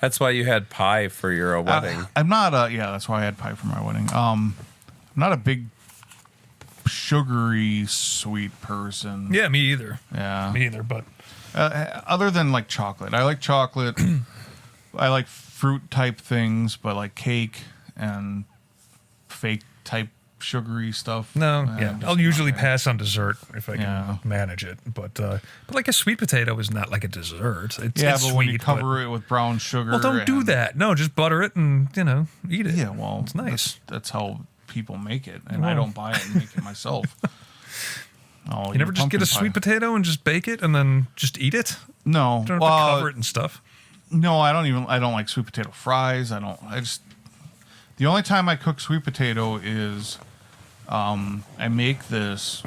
C: That's why you had pie for your wedding.
B: I'm not yeah, that's why I had pie for my wedding. I'm not a big sugary sweet person.
A: Yeah, me either.
B: Yeah.
A: Me either, but
B: Other than like chocolate. I like chocolate. I like fruit type things, but like cake and fake type sugary stuff.
A: no,
B: I'm
A: yeah.
B: just
A: I'll
B: not
A: usually
B: there.
A: pass on dessert if I can
B: Yeah.
A: manage it. But like a sweet potato is not like a dessert. It's,
B: Yeah,
A: it's
B: but
A: sweet,
B: when you cover it with brown sugar.
A: well, don't do
B: and-
A: that. No, just butter it and, eat it.
B: Yeah, well,
A: it's nice.
B: That's how people make it, and I don't buy it and make it myself. Oh,
A: You never just get a sweet potato and just bake it and then just eat it?
B: No,
A: You don't have to cover it and stuff.
B: No, I don't like sweet potato fries. The only time I cook sweet potato is I make this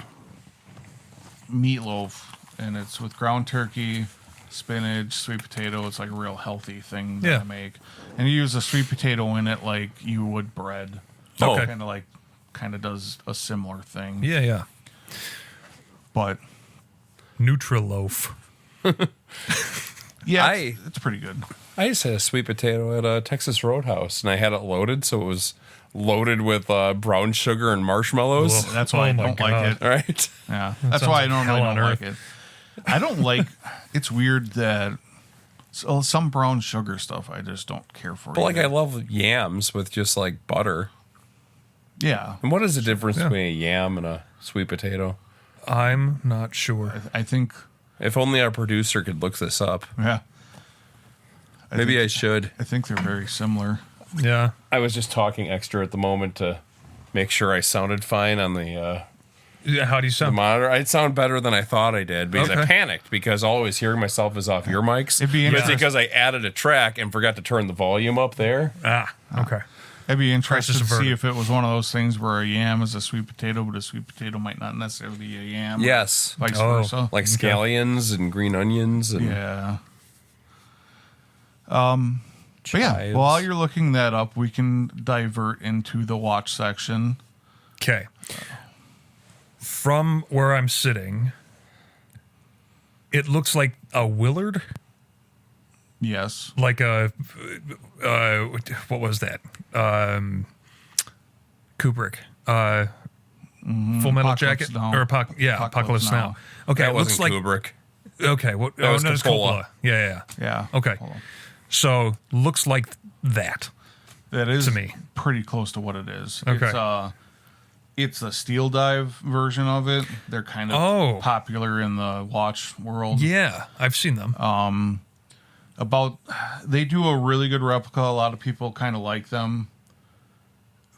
B: meatloaf, and it's with ground turkey, spinach, sweet potato. It's like a real healthy thing that
A: Yeah.
B: I make. And you use a sweet potato in it like you would bread.
C: Oh.
A: Okay.
B: Kind of does a similar thing.
A: Yeah, yeah.
B: But
A: Nutriloaf.
B: yeah,
C: I-
B: it's pretty good.
C: I just had a sweet potato at a Texas Roadhouse, and I had it loaded, so it was loaded with brown sugar and marshmallows.
A: Ugh.
B: That's why I
A: Oh my
B: don't like
A: God.
B: it.
C: All right.
B: Yeah, that's
A: sounds
B: why I
A: like
B: normally
A: hell on
B: don't like
A: earth.
B: it. I don't like. It's weird that some brown sugar stuff I just don't care for.
C: But like,
B: either.
C: I love yams with just like butter.
B: Yeah,
C: And what is the difference
A: Yeah.
C: between a yam and a sweet potato?
A: I'm not sure.
B: I think.
C: If only our producer could look this up.
B: Yeah,
C: Maybe I should.
B: I think they're very similar.
A: Yeah.
C: I was just talking extra at the moment to make sure I sounded fine on the
A: Yeah, how do you sound?
C: monitor. I'd sound better than I thought I did because I
A: Okay.
C: panicked because all I was hearing myself is off your mics.
B: It'd be
C: But it's
B: interesting.
C: because I added a track and forgot to turn the volume up there.
A: Okay.
B: I'd be interested
A: Crisis
B: to see
A: averted.
B: if it was one of those things where a yam is a sweet potato, but a sweet potato might not necessarily be a yam. or
C: Yes.
B: vice
A: Oh.
B: versa.
C: Like scallions and green onions and
B: Yeah. But yeah,
C: chives.
B: while you're looking that up, we can divert into the watch section.
A: Okay. From where I'm sitting, it looks like a Willard,
B: Yes.
A: like a what was that? Kubrick, Full Metal
B: Apocalypse
A: Jacket,
B: Now.
A: or Apocalypse Now. Okay,
C: that
A: it looks
C: wasn't
A: like
C: Kubrick.
A: okay. What?
C: That was
A: it's
C: Coppola.
A: Yeah.
B: Yeah.
A: Okay.
B: Hold on.
A: So looks like that.
B: That is
A: To me.
B: pretty close to what it is.
A: Okay.
B: It's the steel dive version of it. They're kind of
A: Oh.
B: popular in the watch world.
A: Yeah, I've seen them.
B: They do a really good replica. A lot of people kind of like them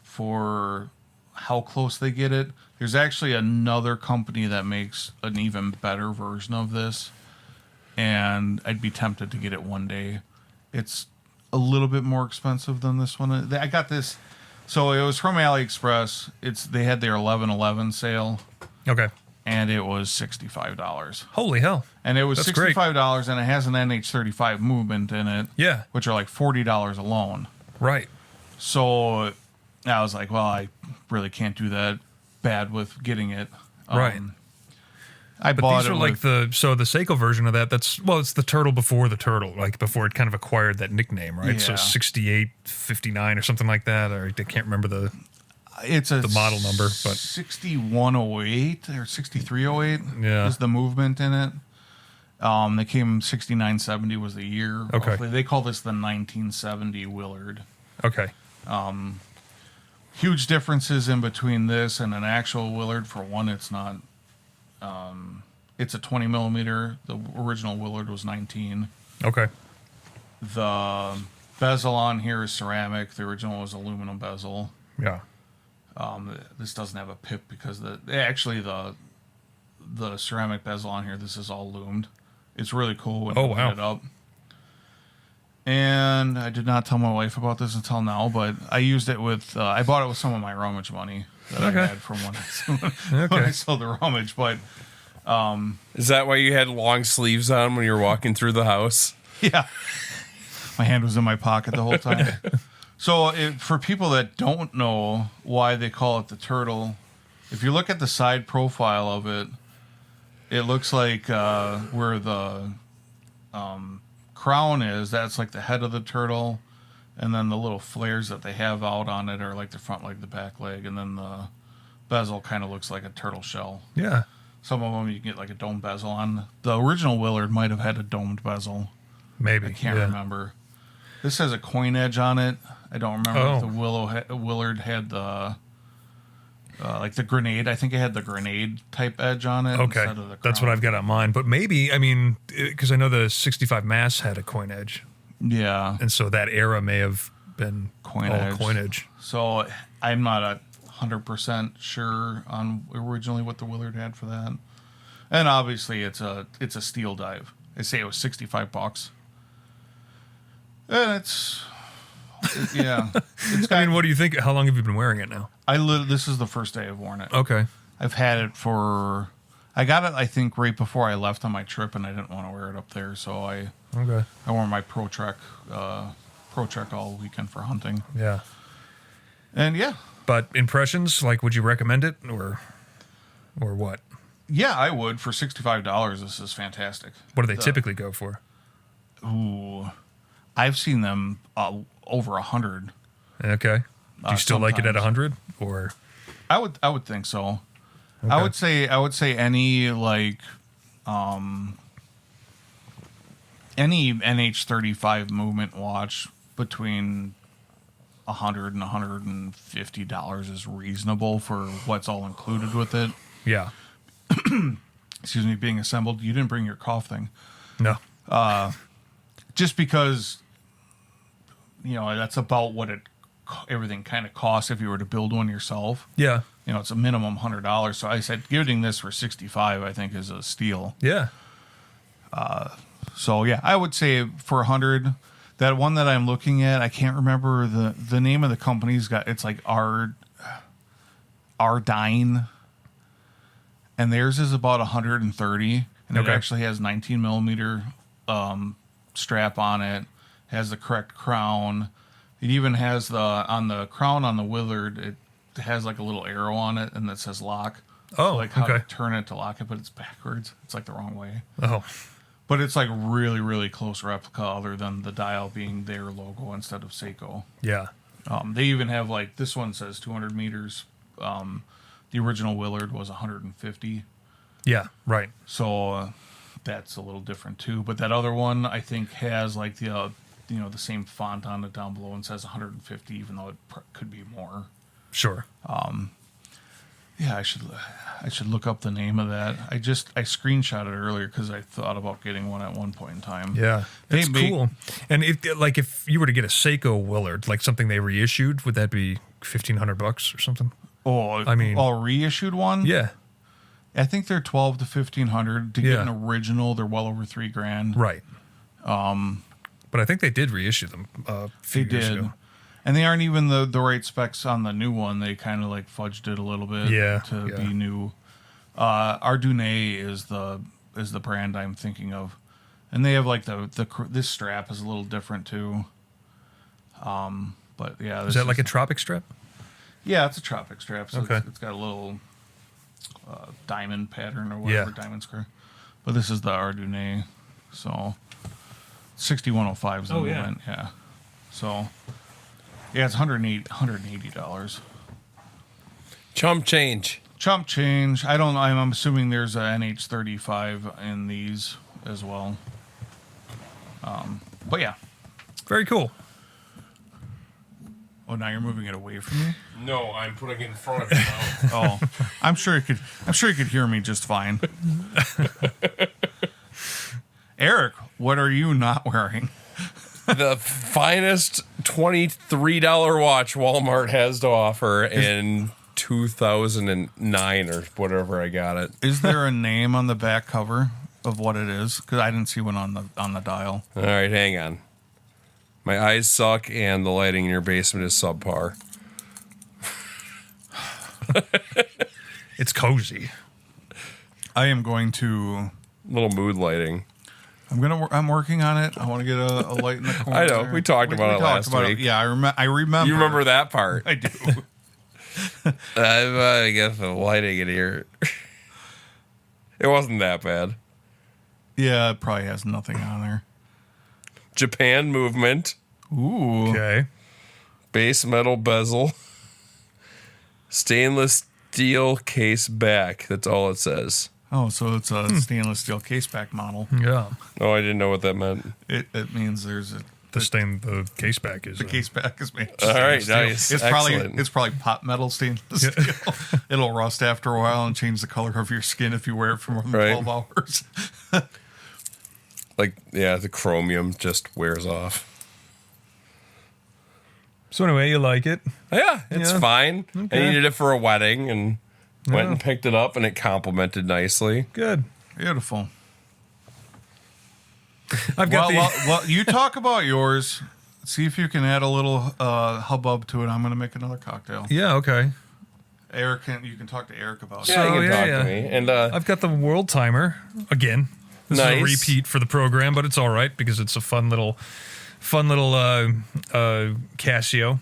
B: for how close they get it. There's actually another company that makes an even better version of this, and I'd be tempted to get it one day. It's a little bit more expensive than this one. I got this, so it was from AliExpress. They had their 11/11 sale,
A: Okay.
B: and it was $65.
A: Holy hell.
B: And it was
A: That's great.
B: $65, and it has an NH35 movement in it.
A: Yeah.
B: Which are like $40 alone.
A: Right.
B: So I was like, well, I really can't do that bad with getting it.
A: Right.
B: I
A: But
B: bought
A: these
B: it
A: are like
B: with-
A: the Seiko version of that. It's the turtle before the turtle, like before it kind of acquired that nickname, right? So
B: Yeah.
A: 6859 or something like that, or I can't remember the.
B: it's the
A: model number, but-
B: 6108 or 6308
A: Yeah.
B: is the movement in it. They came 6970 was the year.
A: Okay.
B: Roughly. They call this the 1970 Willard.
A: Okay.
B: Huge differences in between this and an actual Willard. For one, it's not. It's a 20 millimeter. The original Willard was 19.
A: Okay.
B: The bezel on here is ceramic. The original was aluminum bezel.
A: Yeah.
B: This doesn't have a pip because the ceramic bezel on here. This is all loomed. It's really cool when
A: Oh,
B: you
A: wow.
B: open it up. And I did not tell my wife about this until now, but I used it with. I bought it with some of my rummage money that
A: Okay.
B: I had from when I
A: Okay.
B: sold the rummage. But
C: Is that why you had long sleeves on when you were walking through the house?
B: yeah, my hand was in my pocket the whole time. So for people that don't know why they call it the turtle, if you look at the side profile of it, It looks like where the crown is, that's like the head of the turtle, and then the little flares that they have out on it are like the front leg, the back leg, and then the bezel kind of looks like a turtle shell.
A: Yeah.
B: Some of them you can get like a dome bezel on. The original Willard might have had a domed bezel.
A: Maybe.
B: I can't remember. This has a coin edge on it. I don't remember if the Willard had the like the grenade. I think it had the grenade type edge on it.
A: Okay,
B: instead of the
A: that's
B: crown.
A: what I've got on mine. But maybe, I mean, because I know the 65 Mass had a coin edge,
B: Yeah,
A: and so that era may have been
B: Coin
A: all
B: edge.
A: coin edge.
B: so I'm not 100% sure on originally what the Willard had for that. And obviously it's a steel dive. They say it was $65. And yeah. It's
A: I mean, what do you think? How long have you been wearing it now?
B: This is the first day I've worn it.
A: Okay.
B: I've had it I got it I think right before I left on my trip, and I didn't want to wear it up there, so I wore my Pro Trek all weekend for hunting.
A: Yeah.
B: And yeah.
A: But impressions, like, would you recommend it or what?
B: Yeah, I would. For $65, this is fantastic.
A: What do they typically go for?
B: Ooh, I've seen them over 100.
A: Okay. Do you still like it at
B: sometimes.
A: 100 or?
B: I would think so.
A: Okay.
B: I would say any like any NH35 movement watch between $100 and $150 is reasonable for what's all included with it.
A: Yeah.
B: Excuse me, being assembled. You didn't bring your cough thing.
A: No.
B: Just because, that's about what everything kind of costs if you were to build one yourself.
A: Yeah.
B: It's a minimum $100. So I said getting this for $65, I think, is a steal.
A: Yeah.
B: So yeah, I would say for 100. That one that I'm looking at, I can't remember the name of the company's it's like Ardine, and theirs is about 130, and it actually has 19 millimeter strap on it. Has the correct crown. It even has on the crown on the Willard. It has like a little arrow on it, and that says lock.
A: Oh,
B: so like how
A: okay.
B: to turn it to lock it, but it's backwards. It's like the wrong way.
A: Oh.
B: But it's like really, really close replica, other than the dial being their logo instead of Seiko.
A: Yeah.
B: They even have like this one says 200 meters. The original Willard was 150.
A: Yeah. Right.
B: So that's a little different too. But that other one I think has like the same font on it down below and says 150, even though it could be more.
A: Sure.
B: Yeah, I should look up the name of that. I screenshot it earlier because I thought about getting one at one point in time.
A: Yeah, it's cool. And if you were to get a Seiko Willard, like something they reissued, would that be $1,500 or something?
B: Oh,
A: I mean,
B: reissued one.
A: Yeah,
B: I think they're $1,200 to $1,500 to get an original. They're well over $3,000.
A: Right. But I think they did reissue them a few years ago.
B: And they aren't even the right specs on the new one. They kind of like fudged it a little bit to be new. Ardune is the brand I'm thinking of, and they have like this strap is a little different too. But yeah,
A: Is that like a tropic strap?
B: Yeah, it's a tropic strap. So
A: Okay.
B: it's got a little diamond pattern or whatever, diamond square. But this is the Ardune, so 6105 is the movement. Yeah. So. Yeah, it's $180.
C: Chump change.
B: Chump change. I'm assuming there's a NH35 in these as well. But yeah.
A: Very cool.
B: Oh, now you're moving it away from me?
C: No, I'm putting it in front of you.
B: Oh, I'm sure you could hear me just fine. Eric, what are you not wearing?
C: The finest $23 watch Walmart has to offer in 2009 or whatever I got it.
B: Is there a name on the back cover of what it is? Because I didn't see one on the dial.
C: All right, hang on. My eyes suck and the lighting in your basement is subpar.
A: It's cozy.
B: I am going to...
C: Little mood lighting.
B: I'm working on it. I want to get a light in the corner.
C: I know. We talked about it last week.
B: Yeah, I remember.
C: You remember that part?
B: I do.
C: I guess the lighting in here. It wasn't that bad.
B: Yeah, it probably has nothing on there.
C: Japan movement.
B: Ooh.
A: Okay.
C: Base metal bezel. Stainless steel case back. That's all it says.
B: Oh, so it's a stainless steel case back model.
A: Yeah.
C: Oh, I didn't know what that meant.
B: It means there's a
A: The case back is
B: the case back is made.
C: All right,
B: Steel.
C: nice.
B: It's
C: Excellent.
B: probably pot metal stainless steel. It'll rust after a while and change the color of your skin if you wear it for more than
C: Right.
B: 12 hours.
C: Like, yeah, the chromium just wears off.
A: So anyway, you like it?
C: Yeah, it's
A: Yeah.
C: fine.
A: Okay.
C: I needed it for a wedding and went
A: Yeah.
C: and picked it up, and it complemented nicely.
A: Good.
B: Beautiful.
A: I've got
B: Well, you talk about yours. See if you can add a little hubbub to it. I'm going to make another cocktail.
A: Yeah, okay.
B: Eric, you can talk to Eric about it.
C: Yeah, you can talk
A: yeah.
C: to me. And
A: I've got the world timer again. This is
C: Nice.
A: a repeat for the program, but it's all right because it's a fun little Casio.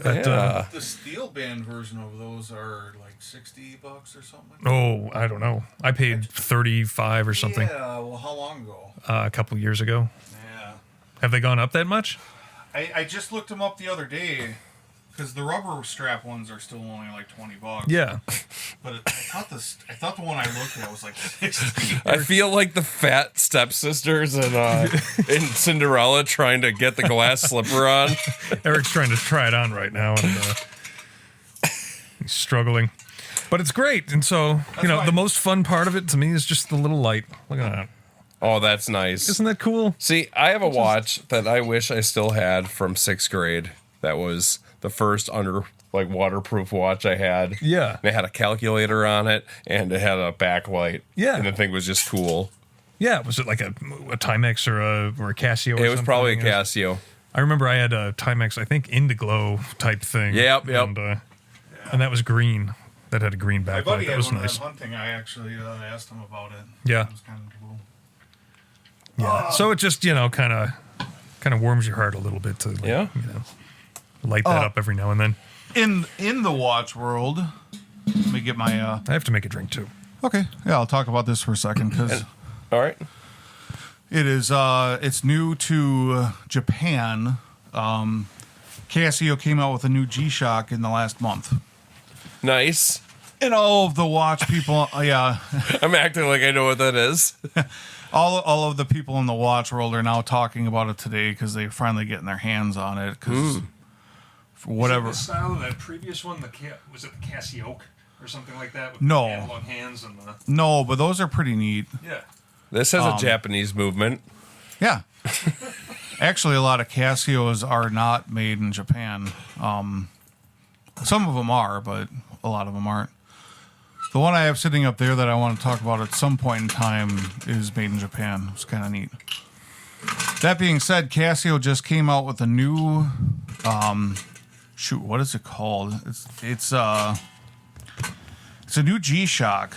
C: yeah.
B: The steel band version of those are like $60 or something.
A: Oh, I don't know. I paid 35 or something
B: Yeah. Well, how long ago?
A: a couple years ago.
B: Yeah.
A: Have they gone up that much?
B: I just looked them up the other day because the rubber strap ones are still only like $20.
A: Yeah.
B: But I thought the one I looked at was like 60.
C: I feel like the fat stepsisters in Cinderella trying to get the glass slipper on.
A: Eric's trying to try it on right now, and he's struggling. But it's great. And so,
B: why-
A: the most fun part of it to me is just the little light. Look at that.
C: Oh, that's nice.
A: Isn't that cool?
C: See, I have a watch that I wish I still had from 6th grade. That was the first waterproof watch I had.
A: Yeah.
C: And it had a calculator on it, and it had a backlight.
A: Yeah.
C: And the thing was just cool.
A: Yeah. Was it like a Timex or a Casio? Or
C: It was
A: something?
C: probably a Casio.
A: I remember I had a Timex, I think, Indiglo type thing.
C: Yep.
A: And that was green. That had a green
B: My
A: backlight.
B: buddy
A: That
B: had
A: was
B: one
A: nice.
B: of them hunting. I actually asked him about it.
A: Yeah.
B: It was kind of cool.
A: Yeah. So it just, kind of warms your heart a little bit to light that up every now and then.
B: In the watch world, let me get my.
A: I have to make a drink too.
B: Okay, yeah, I'll talk about this for a second because
C: All right.
B: it is. It's new to Japan. Casio came out with a new G-Shock in the last month,
C: Nice.
B: and all of the watch people,
C: I'm acting like I know what that is.
B: all of the people in the watch world are now talking about it today because they're finally getting their hands on it. Because for whatever.
A: Is it the style of that previous one, was it the Casio or something like that? With
B: No.
A: the analog hands and the
B: No, but those are pretty neat.
A: yeah.
C: This has a Japanese movement.
B: Yeah. Actually, a lot of Casios are not made in Japan. Some of them are, but a lot of them aren't. The one I have sitting up there that I want to talk about at some point in time is made in Japan. It's kind of neat. That being said, Casio just came out with a new, what is it called? It's a new G-Shock,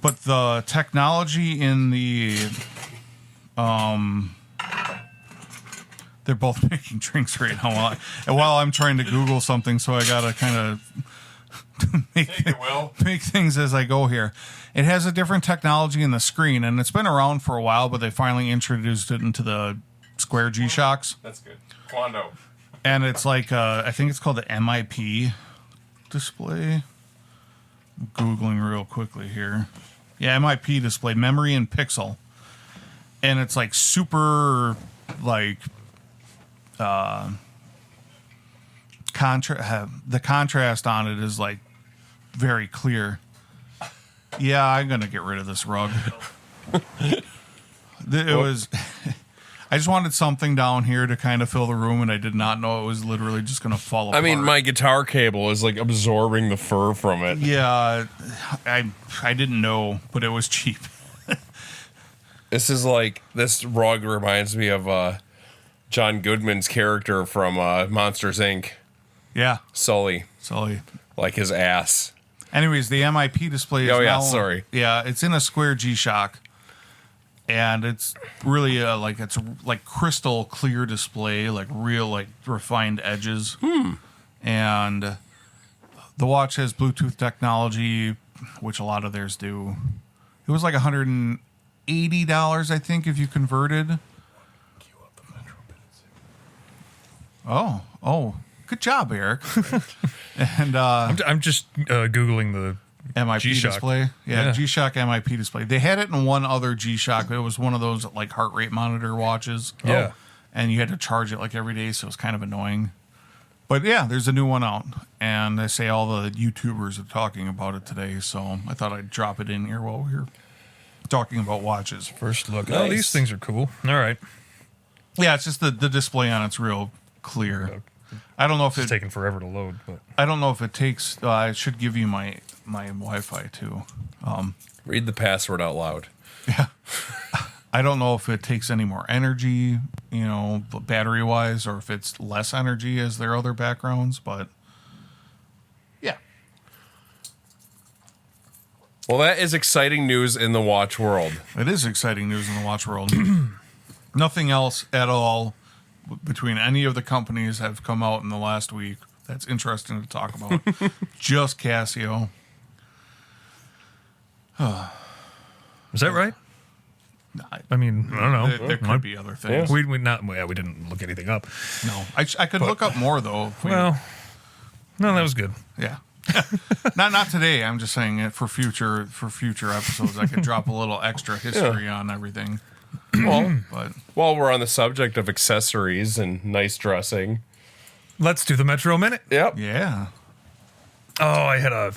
B: but the technology in the, they're both making drinks right now. While I'm trying to Google something, so I gotta kind of make things as I go here. It has a different technology in the screen, and it's been around for a while, but they finally introduced it into the square G-Shocks.
C: That's good. Quando.
B: And it's like, I think it's called the MIP display. I'm Googling real quickly here. Yeah, MIP display, memory and pixel. And it's like super, like, the contrast on it is like very clear. Yeah, I'm gonna get rid of this rug. It was. I just wanted something down here to kind of fill the room, and I did not know it was literally just gonna fall apart.
C: I mean, my guitar cable is like absorbing the fur from it.
B: Yeah, I didn't know, but it was cheap.
C: This rug reminds me of John Goodman's character from Monsters Inc.
B: Yeah,
C: Sully, like his ass.
B: Anyways, the MIP display is
C: sorry.
B: Yeah, it's in a square G-Shock. And it's really it's like crystal clear display, like real like refined edges. And the watch has Bluetooth technology, which a lot of theirs do. It was like $180, I think, if you converted. Oh, good job, Eric. And
A: I'm just Googling the
B: MIP
A: G-Shock.
B: display.
A: Yeah.
B: G-Shock MIP display. They had it in one other G-Shock. It was one of those like heart rate monitor watches.
A: Yeah.
B: And you had to charge it like every day, so it was kind of annoying. But yeah, there's a new one out. And they say all the YouTubers are talking about it today, so I thought I'd drop it in here while we're talking about watches.
A: first look.
C: Nice.
A: Oh, these things are cool. All right.
B: Yeah, it's just the display on it's real clear. I don't know if
A: It's
B: it
A: taking forever to load, but
B: I don't know if it takes I should give you my Wi-Fi too.
C: Read the password out loud.
B: Yeah. I don't know if it takes any more energy, battery wise, or if it's less energy as their other backgrounds, but yeah.
C: Well, that is exciting news in the watch world.
B: It is exciting news in the watch world. Nothing else at all between any of the companies have come out in the last week that's interesting to talk about. Just Casio.
A: is that right? I mean, I don't know.
B: There could be other things.
A: We didn't look anything up.
B: No, I could look up more though. If we,
A: Well, no, that was good.
B: yeah. not today. I'm just saying it for future episodes. I could drop a little extra history on everything.
C: Well,
B: But
C: while we're on the subject of accessories and nice dressing.
A: Let's do the Metro Minute.
C: Yep.
B: yeah,
A: Oh, I had a.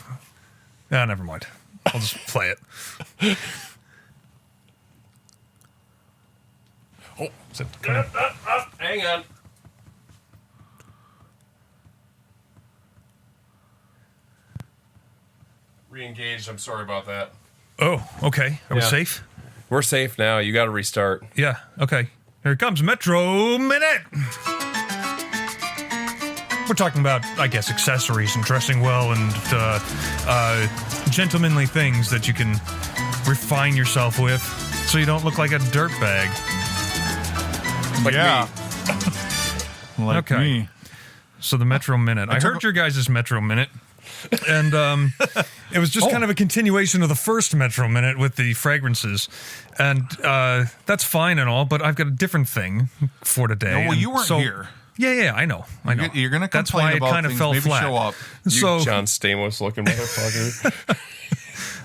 A: Ah, never mind. I'll just play it.
C: Oh,
A: Is it-
C: hang on. Re-engaged. I'm sorry about that.
A: Oh, okay. Are we
C: Yeah.
A: safe?
C: We're safe now. You got to restart.
A: Yeah. Okay. Here it comes, Metro Minute. We're talking about, I guess, accessories and dressing well and gentlemanly things that you can refine yourself with, so you don't look like a dirtbag.
C: Like
B: yeah.
C: me.
B: Like
A: Okay.
B: me.
A: So the Metro Minute. I
B: took-
A: heard your guys' Metro Minute. And it was just kind of a continuation of the first Metro Minute with the fragrances. And that's fine and all, but I've got a different thing for today.
B: No, well,
A: And
B: you weren't here.
A: Yeah, I know.
B: You're gonna
A: That's
B: complain
A: why it
B: about
A: kind of
B: things.
A: fell
B: Maybe
A: flat.
B: show up.
C: You
A: So
C: John Stamos looking motherfucker.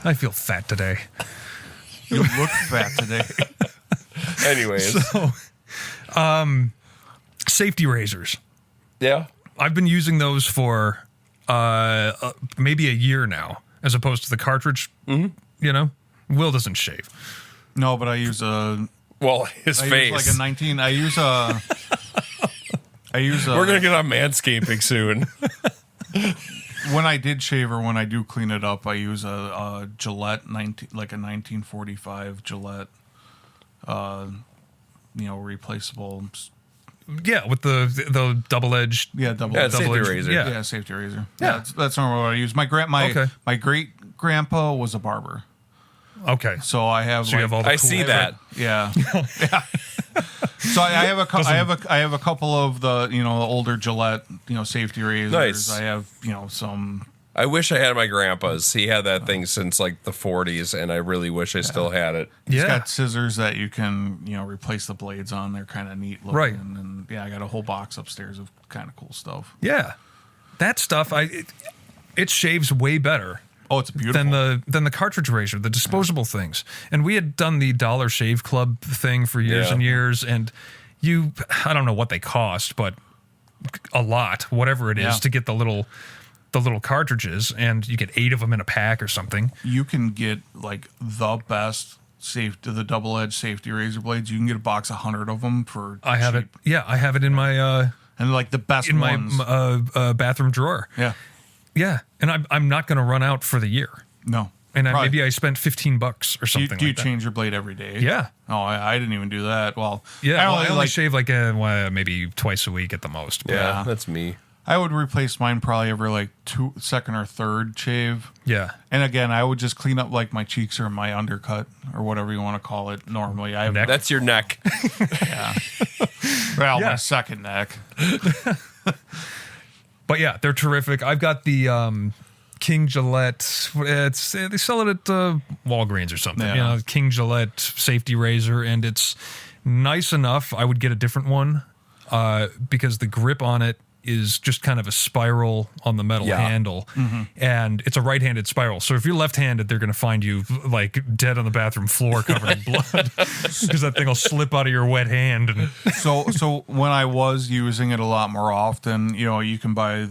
A: I feel fat today.
B: You look fat today.
C: Anyways.
A: Safety razors.
C: Yeah.
A: I've been using those for maybe a year now, as opposed to the cartridge. Mm-hmm. Will doesn't shave.
B: No, but I use a.
C: Well, his
B: I
C: face.
B: use like a 19. I use a.
C: We're going to get on manscaping soon.
B: When I did shave or when I do clean it up, I use a Gillette 1945 Gillette. Replaceable.
A: Yeah, with the double-edged.
B: Yeah, double.
C: Yeah, safety
A: double-edged-
C: razor.
A: Yeah.
B: Yeah, safety razor.
A: Yeah.
B: That's normally what I use. My
A: Okay.
B: my great grandpa was a barber,
A: Okay.
B: so I have.
A: So you have all the
C: I
A: cool-
C: see that.
B: Yeah. Yeah. So I have I have a couple of the older Gillette safety razors.
C: Nice.
B: I have some.
C: I wish I had my grandpa's. He had that thing since like the 40s, and I really wish I still had it.
B: It's
A: Yeah.
B: got scissors that you can replace the blades on. They're kind of neat looking.
A: Right.
B: And yeah, I got a whole box upstairs of kind of cool stuff.
A: Yeah. That stuff, it shaves way better
B: Oh, it's beautiful.
A: than the cartridge razor, the disposable things. And we had done the Dollar Shave Club thing for years
C: Yeah.
A: and years, and I don't know what they cost, but a lot, whatever it is,
B: Yeah.
A: to get the little cartridges, and you get 8 of them in a pack or something.
B: You can get like the best the double-edged safety razor blades. You can get a box 100 of them for.
A: I have
B: cheap.
A: it. Yeah, I have it in my
B: And like the best
A: in
B: ones.
A: my bathroom drawer.
B: Yeah.
A: Yeah, and I'm not going to run out for the year.
B: No.
A: And
B: Probably.
A: maybe I spent $15 or
B: Do you,
A: something.
B: do you
A: like that.
B: change your blade every day?
A: Yeah.
B: Oh, I didn't even do that. Well,
A: Yeah, I only
B: like,
A: shave like maybe twice a week at the most. But
C: Yeah,
B: Yeah.
C: that's me.
B: I would replace mine probably every like second or third shave.
A: yeah.
B: And again, I would just clean up like my cheeks or my undercut or whatever you want to call it. Normally, I have
A: Neck.
C: That's your neck.
B: well,
A: Yeah.
B: my second neck.
A: But yeah, they're terrific. I've got the King Gillette. It's they sell it at Walgreens or something.
B: Yeah.
A: You know, King Gillette safety razor, and it's nice enough. I would get a different one because the grip on it is just kind of a spiral on the metal handle, and it's a right-handed spiral. So if you're left-handed, they're going to find you like dead on the bathroom floor covered in blood because that thing will slip out of your wet hand. And
B: So when I was using it a lot more often, you know, you can buy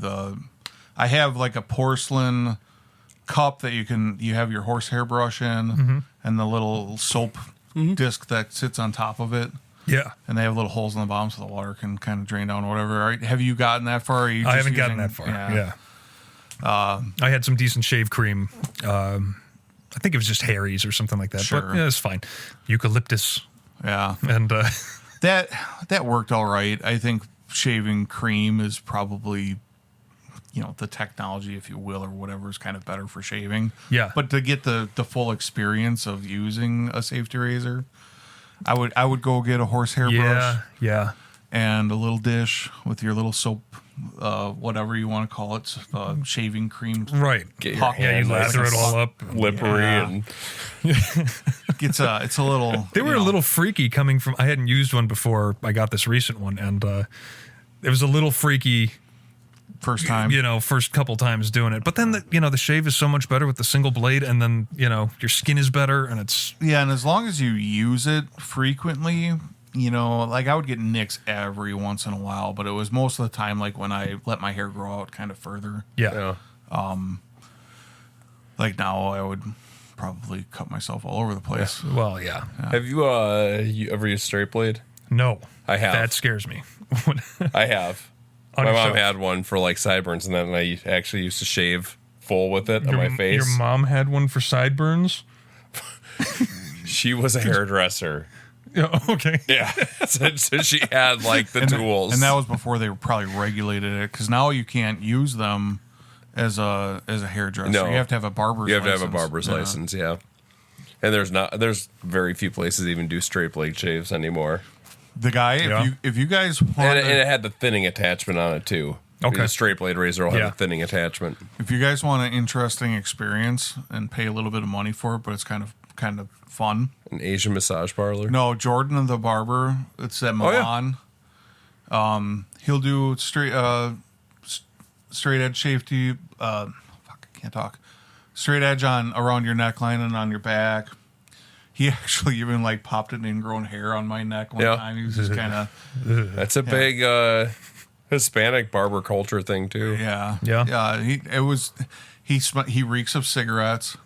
B: I have like a porcelain cup that you have your horsehair brush in, and the little soap disc that sits on top of it.
A: yeah.
B: And they have little holes in the bottom so the water can kind of drain down or whatever. Right? Have you gotten that far? Or are you
A: I
B: just
A: haven't gotten
B: using-
A: that far. Yeah. I had some decent shave cream. I think it was just Harry's or something like that.
B: Sure.
A: But yeah, it's fine. Eucalyptus.
B: Yeah.
A: And
B: That worked all right. I think shaving cream is probably, you know, the technology, if you will, or whatever is kind of better for shaving.
A: Yeah.
B: But to get the full experience of using a safety razor, I would go get a horsehair brush
A: yeah.
B: and a little dish with your little soap, whatever you want to call it, shaving cream.
A: Right.
C: Get your
B: Puck.
A: Yeah, you
C: hand
A: lather it all up.
C: slippery
B: Yeah.
C: and
B: It's a little.
A: They were a little freaky coming from. I hadn't used one before I got this recent one, and it was a little freaky.
B: first time.
A: You know, first couple times doing it, but then the shave is so much better with the single blade, and then your skin is better, and it's
B: Yeah, and as long as you use it frequently, you know, like I would get nicks every once in a while, but it was most of the time like when I let my hair grow out kind of further.
A: yeah.
B: Like now I would probably cut myself all over the place.
A: Well, yeah.
C: Have you ever used straight blade?
A: No,
C: I have.
A: That scares me.
C: I have.
A: On
C: My mom
A: yourself?
C: had one for like sideburns, and then I actually used to shave full with it on my face.
A: Your mom had one for sideburns.
C: She was a hairdresser.
A: Yeah, okay.
C: Yeah, so she had like the tools.
B: And that was before they probably regulated it, because now you can't use them as a hairdresser.
C: No.
B: You have to have a barber's
C: you have
B: license.
C: to have a barber's
B: Yeah.
C: license, yeah. And there's very few places that even do straight blade shaves anymore.
B: The guy,
A: Yeah.
B: if you guys
C: And,
B: want
C: and it had the thinning attachment on it too.
A: Okay.
C: The straight blade razor will have
A: Yeah.
C: a thinning attachment.
B: if you guys want an interesting experience and pay a little bit of money for it, but it's kind of fun.
C: An Asian massage parlor.
B: No, Jordan the barber. It's at
C: Oh, yeah.
B: Milan. He'll do straight edge safety. I can't talk. Straight edge on around your neckline and on your back. He actually even like popped an ingrown hair on my neck one
C: Yeah.
B: time. He was just kind of
C: That's a big Hispanic barber culture thing too.
B: yeah. He reeks of cigarettes.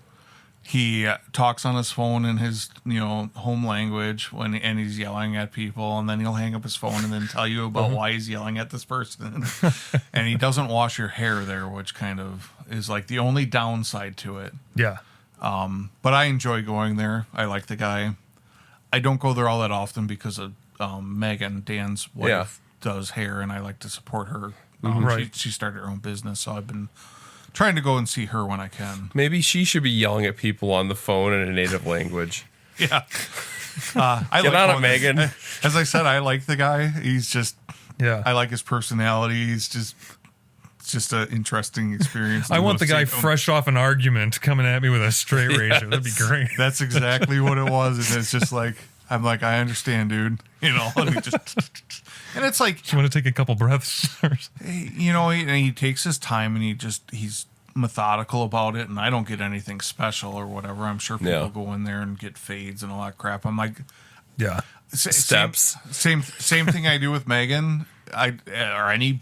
B: He talks on his phone in his home language and he's yelling at people, and then he'll hang up his phone and then tell you about why he's yelling at this person. And he doesn't wash your hair there, which kind of is like the only downside to it.
A: Yeah.
B: But I enjoy going there. I like the guy. I don't go there all that often because of Megan, Dan's wife, does hair, and I like to support her.
A: Right.
B: She started her own business, so I've been trying to go and see her when I can.
C: Maybe she should be yelling at people on the phone in a native language.
B: Yeah.
C: Get on it, Megan.
B: As I said, I like the guy. He's just,
A: Yeah.
B: I like his personality. It's just an interesting experience. to
A: I want
B: go
A: the guy
B: see him.
A: fresh off an argument coming at me with a straight razor. That'd be great.
B: That's exactly what it was. And it's just like, I'm like, I understand, dude. And he just, and it's like,
A: You want to take a couple breaths?
B: he takes his time and he's methodical about it. And I don't get anything special or whatever. I'm sure people
C: Yeah.
B: go in there and get fades and all that crap. I'm like,
A: Yeah.
C: Steps.
B: Same thing I do with Megan. Or any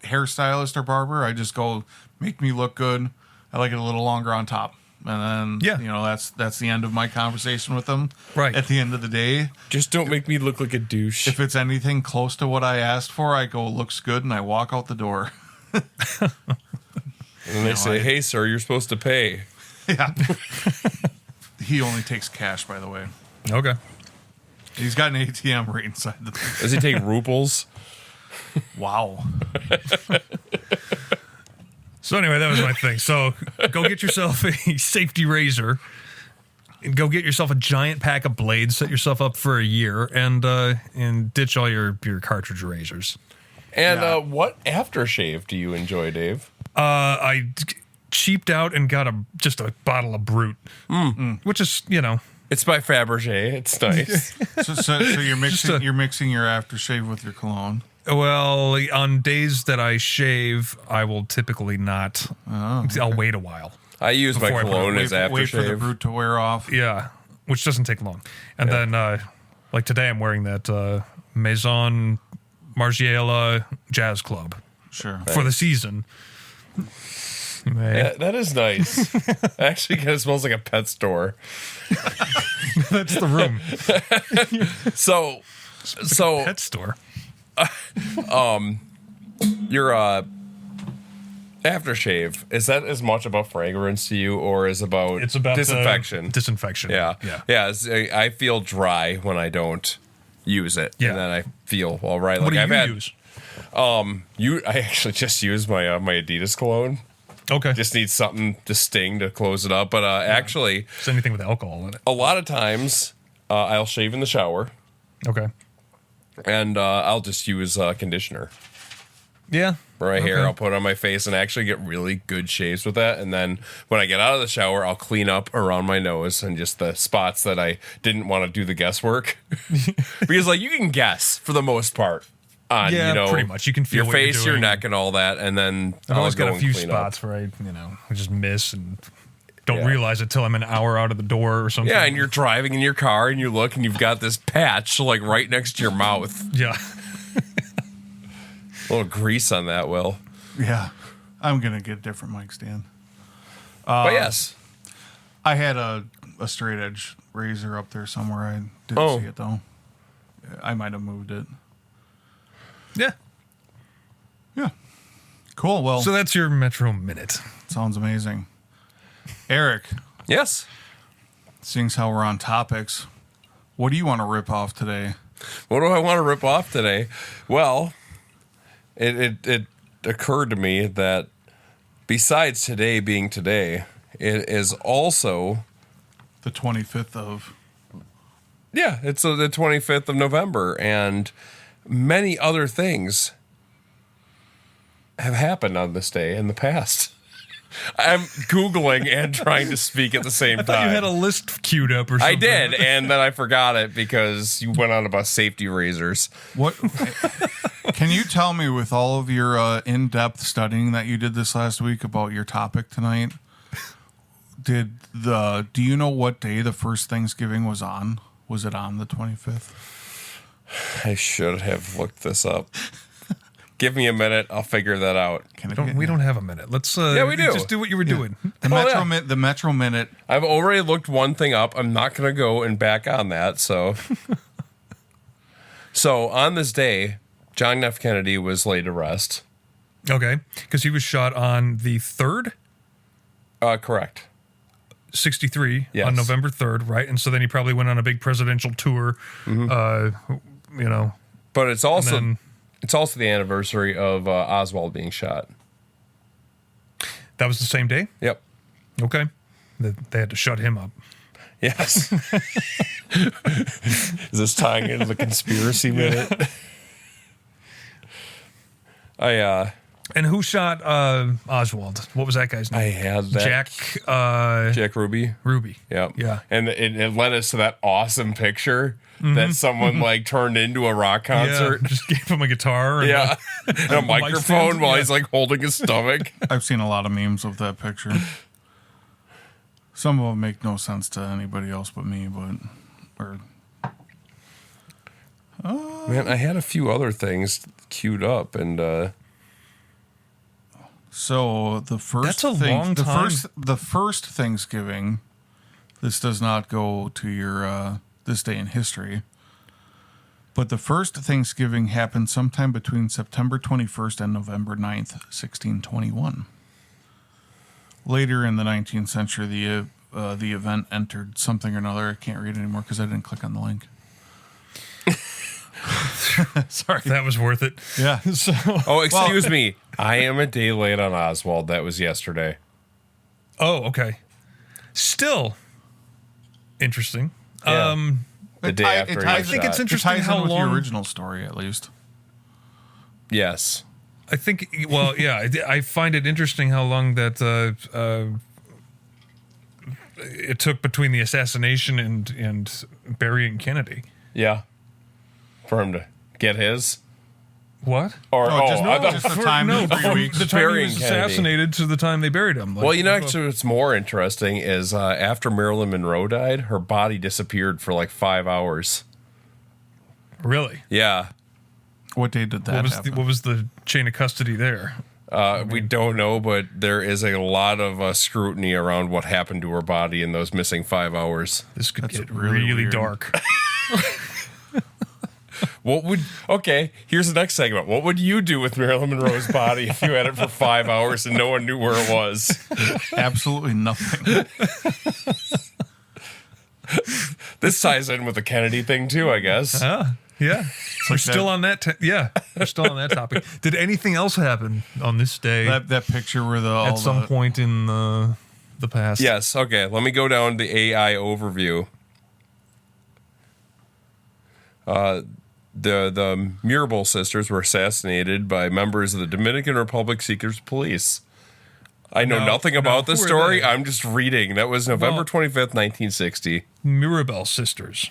B: hairstylist or barber. I just go, make me look good. I like it a little longer on top. And then, that's the end of my conversation with them.
A: Right.
B: At the end of the day,
C: Just don't make me look like a douche.
B: if it's anything close to what I asked for, I go, looks good, and I walk out the door.
C: And then they say, "Hey, sir, you're supposed to pay."
B: Yeah. He only takes cash, by the way.
A: Okay.
B: He's got an ATM right inside the thing.
C: Does he take ruples?
B: Wow.
A: So anyway, that was my thing. So go get yourself a safety razor and go get yourself a giant pack of blades, set yourself up for a year, and ditch all your cartridge razors.
C: And what aftershave do you enjoy, Dave?
A: I cheaped out and got just a bottle of Brut, which is,
C: It's by Fabergé. It's nice.
B: So you're mixing your aftershave with your cologne.
A: well, on days that I shave, I will typically not. I'll wait a while.
C: I use my
A: Before I put it
C: cologne
A: away.
C: as
B: Wait for the
C: aftershave.
B: Brute to wear off.
A: Yeah, which doesn't take long. And then, like today, I'm wearing that Maison Margiela Jazz Club
B: Sure.
A: for the season.
C: Yeah, that is nice. Actually, kind of smells like a pet store.
A: That's the room.
C: So
A: Pet store.
C: your aftershave, is that as much about fragrance to you, or is about
A: It's about
C: disinfection?
A: Disinfection.
C: Yeah. I feel dry when I don't use it,
A: Yeah.
C: and then I feel all right.
A: What
C: Like
A: do you
C: I've
A: use?
C: I actually just use my my Adidas cologne.
A: Okay.
C: Just need something to sting to close it up. But actually,
A: Just anything with alcohol in it.
C: a lot of times I'll shave in the shower,
A: Okay.
C: and I'll just use conditioner
A: Yeah.
C: for my hair.
A: Okay.
C: I'll put it on my face and actually get really good shaves with that. And then when I get out of the shower, I'll clean up around my nose and just the spots that I didn't want to do the guesswork. Because like you can guess for the most part on,
A: Yeah, pretty much. You can feel
C: your
A: what
C: face,
A: you're
C: your
A: doing.
C: neck, and all that. And then
A: I've always
C: I'll go
A: got a
C: and
A: few
C: clean up.
A: spots where I just miss and don't
C: Yeah.
A: realize it till I'm an hour out of the door or something.
C: Yeah, and you're driving in your car and you look and you've got this patch like right next to your mouth.
A: Yeah.
C: A little grease on that, Will.
B: Yeah. I'm going to get a different mic stand.
C: But yes.
B: I had a straight edge razor up there somewhere. I didn't
C: Oh.
B: see it, though. I might have moved it.
A: Yeah.
B: Yeah. Cool. Well,
A: So that's your Metro Minute.
B: sounds amazing. Eric,
C: Yes.
B: seeing as how we're on topics, what do you want to rip off today?
C: What do I want to rip off today? Well, it occurred to me that besides today being today, it is also
B: The 25th of...
C: it's the 25th of November, and many other things have happened on this day in the past. I'm Googling and trying to speak at the same
A: I
C: time.
A: thought you had a list queued up or something.
C: I did, and then I forgot it because you went on about safety razors.
B: What? Can you tell me, with all of your in-depth studying that you did this last week about your topic tonight, do you know what day the first Thanksgiving was on? Was it on the 25th?
C: I should have looked this up. Give me a minute. I'll figure that out.
A: We don't have a minute. Let's
C: we do.
A: just do what you were doing.
B: The Metro Minute.
C: I've already looked one thing up. I'm not going to go and back on that. So, on this day, John F. Kennedy was laid to rest.
A: Okay. Because he was shot on the 3rd,
C: Correct.
A: 63,
C: Yes.
A: on November 3rd, right? And so then he probably went on a big presidential tour,
C: But it's also
A: then-
C: the anniversary of Oswald being shot.
A: That was the same day?
C: Yep.
A: Okay. They had to shut him up.
C: Yes. Is this tying into the conspiracy minute?
A: And who shot Oswald? What was that guy's name?
C: I had that. Jack Ruby.
A: Ruby.
C: Yep.
A: Yeah.
C: And it led us to that awesome picture that someone like turned into a rock concert.
A: Yeah, just gave him a guitar. And
C: Yeah. And a microphone
A: stand,
C: while
A: yeah.
C: he's like holding his stomach.
B: I've seen a lot of memes of that picture. Some of them make no sense to anybody else but me,
C: Man, I had a few other things queued up and
B: So the first
A: That's a long time.
B: the first Thanksgiving, this does not go to your this day in history. But the first Thanksgiving happened sometime between September 21st and November 9th, 1621. Later in the 19th century, the event entered something or another. I can't read anymore because I didn't click on the link. Sorry.
A: That was worth it.
B: Yeah.
A: So,
C: oh, excuse me. I am a day late on Oswald. That was yesterday.
A: okay. Still interesting.
C: Yeah. The day after he
A: I
C: was
A: think
C: shot.
A: it's
B: It
A: interesting
B: ties
A: how
B: in with
A: long
B: the original story, at least.
C: Yes.
A: I think, well, yeah, I find it interesting how long that it took between the assassination and burying Kennedy.
C: Yeah. For him to get his.
A: What?
C: Or
B: just the time of 3 weeks.
A: The time he
C: burying
A: was
C: Kennedy.
A: assassinated to the time they buried him. Like,
C: Well, you know, actually, what's more interesting is after Marilyn Monroe died, her body disappeared for like 5 hours.
A: Really?
C: Yeah.
B: What day did that happen?
A: What was the chain of custody there?
C: We don't know, but there is a lot of scrutiny around what happened to her body in those missing 5 hours.
A: This could
B: That's
A: get
B: really
A: really
B: weird.
A: dark.
C: Okay, here's the next segment. What would you do with Marilyn Monroe's body if you had it for 5 hours and no one knew where it was?
B: Absolutely nothing.
C: This ties in with the Kennedy thing too, I guess.
A: Yeah. We're
B: like
A: still on that. We're still on that topic. Did anything else happen on this day
B: That picture where
A: at some point in the past?
C: Yes, okay. Let me go down the AI overview. The Mirabal sisters were assassinated by members of the Dominican Republic Secret Police. I know nothing about this
A: who are
C: story.
A: they?
C: I'm just reading. That was November
A: Well-
C: 25th, 1960.
A: Mirabel sisters.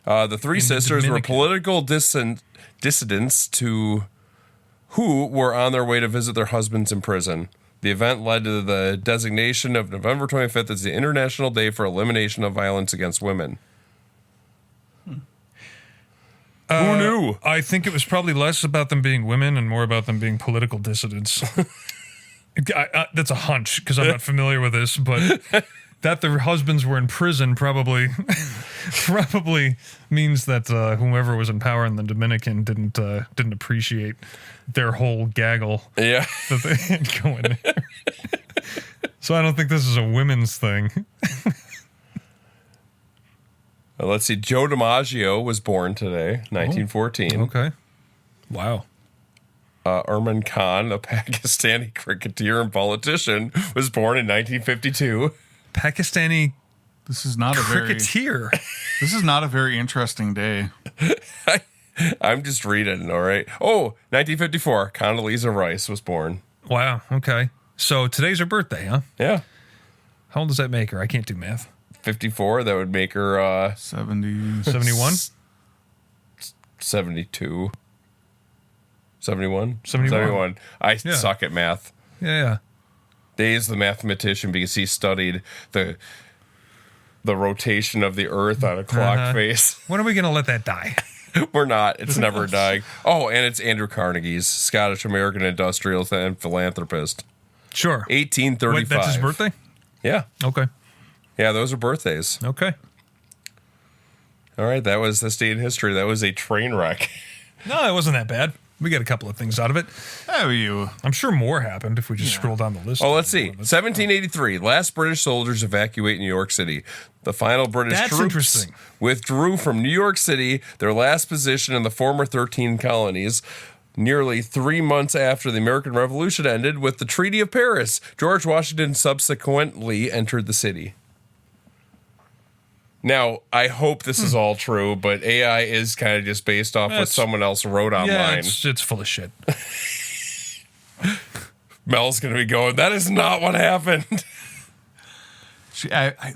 C: The three
A: In the
C: sisters were
A: Dominican.
C: political dissidents who were on their way to visit their husbands in prison. The event led to the designation of November 25th as the International Day for Elimination of Violence Against Women. Who knew?
A: I think it was probably less about them being women and more about them being political dissidents. That's a hunch because I'm not familiar with this, but that their husbands were in prison probably means that whoever was in power in the Dominican didn't appreciate their whole gaggle
C: Yeah.
A: that they had going there. So I don't think this is a women's thing.
C: Let's see. Joe DiMaggio was born today, 1914.
A: Okay. Wow.
C: Urman Khan, a Pakistani cricketer and politician, was born in 1952.
A: Pakistani
B: This is not a
A: cricketer.
B: This is not a very interesting day.
C: I'm just reading, all right? Oh, 1954, Condoleezza Rice was born.
A: Wow. Okay. So today's her birthday, huh?
C: Yeah.
A: How old does that make her? I can't do math.
C: 54, that would make her
B: 70.
A: 71?
C: 72. 71?
A: 71.
C: I
A: Yeah.
C: suck at math.
A: Yeah.
C: Dave's the mathematician because he studied the rotation of the earth on a clock
A: Uh-huh.
C: face.
A: When are we going to let that die?
C: We're not. It's never dying. Oh, and it's Andrew Carnegie's Scottish-American industrialist and philanthropist.
A: Sure.
C: 1835.
A: Wait, that's his birthday?
C: Yeah.
A: Okay.
C: Yeah, those are birthdays.
A: Okay.
C: All right, that was this day in history. That was a train wreck.
A: No, it wasn't that bad. We got a couple of things out of it.
B: How are you?
A: I'm sure more happened if we just scroll down the list.
C: Oh, let's see. 1783. Last British soldiers evacuate New York City. The final British
A: That's
C: troops
A: interesting.
C: withdrew from New York City, their last position in the former 13 colonies. Nearly 3 months after the American Revolution ended with the Treaty of Paris, George Washington subsequently entered the city. Now, I hope this is all true, but AI is kind of just based off what
A: That's-
C: someone else wrote
A: Yeah,
C: online.
A: it's full of shit.
C: Mel's going to be going, that is not what happened.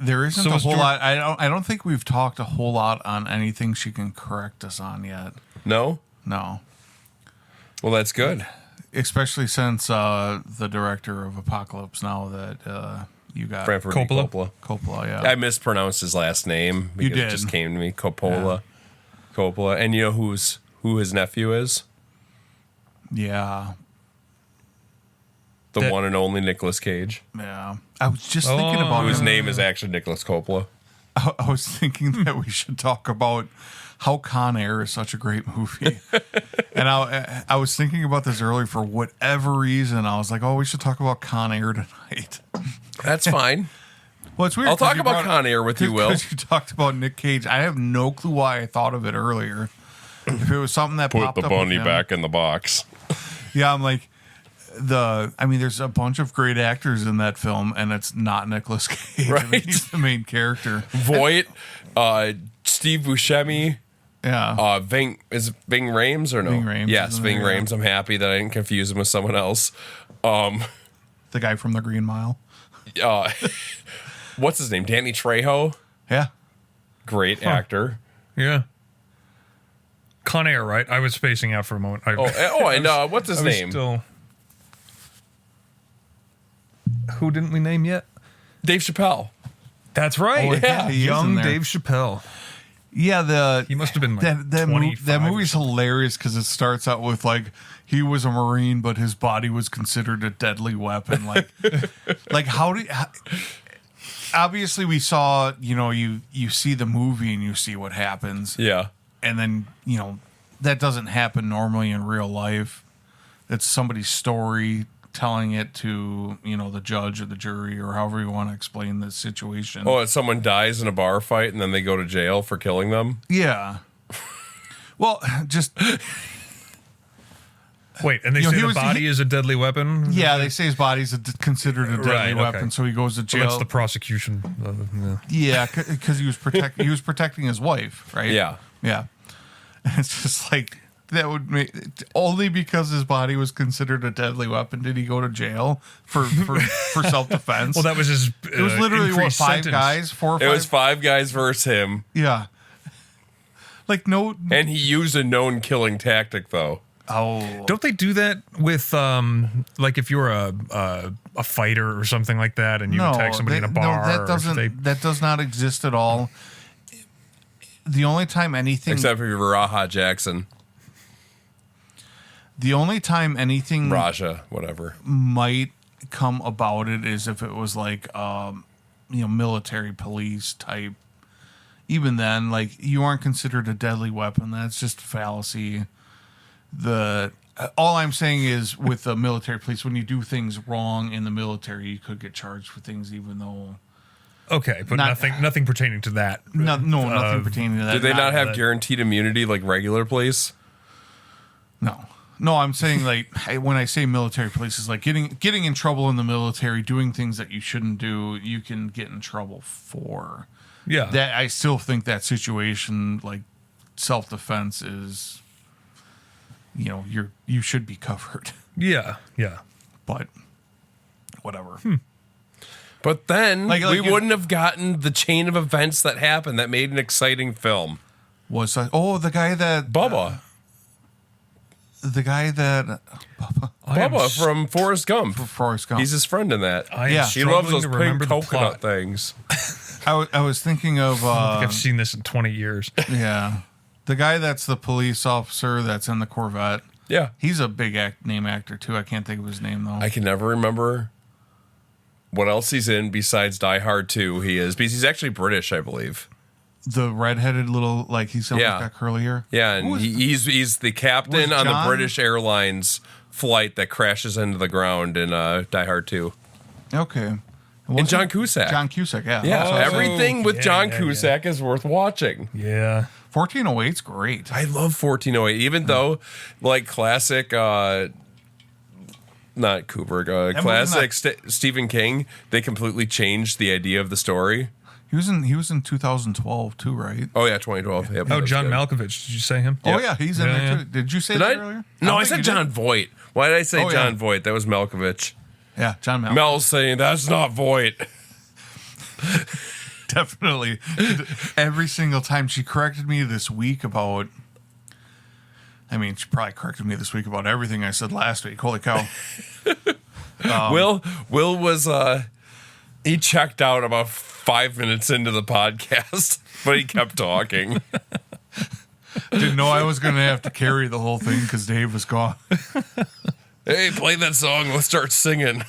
B: There isn't
A: So
B: a
A: was
B: whole
A: George-
B: lot. I don't think we've talked a whole lot on anything she can correct us on yet.
C: No?
B: No.
C: Well, that's good.
B: Especially since the director of Apocalypse Now that you got.
C: Franford
A: Coppola?
C: Coppola.
B: Coppola, yeah.
C: I mispronounced his last name because it
B: did.
C: just came to me. Coppola. Coppola. And you know who his nephew is?
B: Yeah.
C: The
A: That-
C: one and only Nicolas Cage,
B: Yeah. I was just thinking about
C: whose
B: him.
C: name is actually Nicolas Coppola.
B: I was thinking that we should talk about how Con Air is such a great movie. And I was thinking about this earlier for whatever reason. I was like, oh, we should talk about Con Air tonight.
C: That's fine.
B: Well, it's weird.
C: I'll
B: 'cause
C: talk
B: you
C: about
B: brought-
C: Con Air with you, Will.
B: Because you talked about Nick Cage. I have no clue why I thought of it earlier. If it was something that
C: Put
B: popped
C: the
B: up with
C: bunny
B: him.
C: back in the box.
B: Yeah, I'm like, there's a bunch of great actors in that film, and it's not Nicolas Cage. I mean,
C: Right.
B: he's the main character.
C: Voight, Steve Buscemi,
B: Yeah.
C: Ving Rhames or no?
B: Ving Rhames,
C: Yes,
B: isn't
C: Ving
B: it? Yeah.
C: Rhames. I'm happy that I didn't confuse him with someone else.
B: The guy from the Green Mile.
C: What's his name? Danny Trejo.
B: Yeah.
C: Great actor.
A: Yeah. Con Air, right? I was spacing out for a moment.
C: And what's his name?
A: Who didn't we name yet?
C: Dave Chappelle.
A: That's right.
B: Oh, yeah, he is in
A: Young
B: there.
A: Dave Chappelle.
B: Yeah,
A: He must have been like
B: that
A: 25
B: movie's
A: or something.
B: hilarious because it starts out with like he was a Marine, but his body was considered a deadly weapon. Like, obviously we saw, you see the movie and you see what happens.
C: Yeah.
B: And then, that doesn't happen normally in real life. It's somebody's story telling it to, the judge or the jury or however you want to explain the situation.
C: Oh, and someone dies in a bar fight and then they go to jail for killing them?
B: Yeah. Well, just...
A: Wait, and they say the body is a deadly weapon?
B: Yeah, they say his body's considered a deadly
A: Right,
B: weapon,
A: okay.
B: so he goes to
A: Well,
B: jail.
A: that's the prosecution. Yeah.
B: Yeah, because he was protecting his wife, right?
C: Yeah.
B: Yeah. It's just like that would make only because his body was considered a deadly weapon did he go to jail for self defense.
A: Well, that was his.
B: It was literally
A: increased
B: five
A: sentence.
B: guys, 4 or 5.
C: It was 5 guys versus him,
B: Yeah. Like no.
C: and he used a known killing tactic, though.
B: Oh.
A: Don't they do that with like if you're a fighter or something like that, and you attack somebody in a bar?
B: No, that
A: or
B: doesn't.
A: they-
B: That does not exist at all. The only time anything.
C: Except for Raha Jackson.
B: The only time anything
C: Raja, whatever.
B: might come about it is if it was like military police type. Even then, like you aren't considered a deadly weapon. That's just fallacy. All I'm saying is with the military police, when you do things wrong in the military, you could get charged for things even though
A: Okay, but
B: Not-
A: nothing pertaining to that.
B: nothing pertaining to that.
C: Did they not have
A: that-
C: guaranteed immunity like regular police?
B: No, I'm saying like when I say military police is like getting in trouble in the military, doing things that you shouldn't do, you can get in trouble for.
A: Yeah.
B: That I still think that situation like self-defense is you should be covered.
A: Yeah. Yeah.
B: But whatever.
C: But then
B: Like
C: we
B: you-
C: wouldn't have gotten the chain of events that happened that made an exciting film.
B: Was the guy that
C: Bubba.
A: I am
C: Bubba from Forrest Gump.
B: Forrest Gump.
C: He's his friend in that.
A: I am
B: Yeah.
C: He loves
A: struggling
C: those
A: to
C: pink
A: remember the
C: coconut
A: plot.
C: things.
B: I was thinking of
A: I think I've seen this in 20 years.
B: yeah, the guy that's the police officer that's in the Corvette.
C: Yeah.
B: He's a big name actor too. I can't think of his name though.
C: I can never remember what else he's in besides Die Hard 2. He is because he's actually British, I believe.
B: The redheaded little he's always
C: Yeah.
B: got curly hair.
C: Yeah,
B: Who
C: and
B: was-
C: he's the captain
B: was
C: on the
B: John-
C: British Airlines flight that crashes into the ground in Die Hard 2.
B: Okay.
C: And John Cusack.
B: John Cusack, yeah.
C: Yeah,
B: So-
C: everything with
A: yeah,
C: John
A: yeah,
C: Cusack is worth watching.
A: Yeah.
B: 1408's great.
C: I love 1408, even though like classic, not Kubrick,
B: movie's
C: classic Stephen King. They completely changed the idea of the story.
B: He was in 2012 too, right?
C: Oh yeah, 2012. Yep,
A: Oh,
C: that's
A: John
C: good.
A: Malkovich. Did you say him?
B: Oh yeah, he's in
A: Yeah,
B: there
A: yeah.
B: too. Did you say
C: Did
B: that
C: I?
B: earlier?
C: No,
B: don't
C: I
B: think
C: said
B: you
C: John
B: did.
C: Voight. Why did I say
B: Oh, yeah.
C: John Voight? That was Malkovich.
B: Yeah, John Malkovich.
C: Mel's saying that's not Voight.
B: Definitely. Every single time she corrected me this week about. I mean, she probably corrected me this week about everything I said last week. Holy cow!
C: Will was he checked out about 5 minutes into the podcast, but he kept talking.
B: Didn't know I was going to have to carry the whole thing because Dave was gone.
C: Hey, play that song. Let's start singing.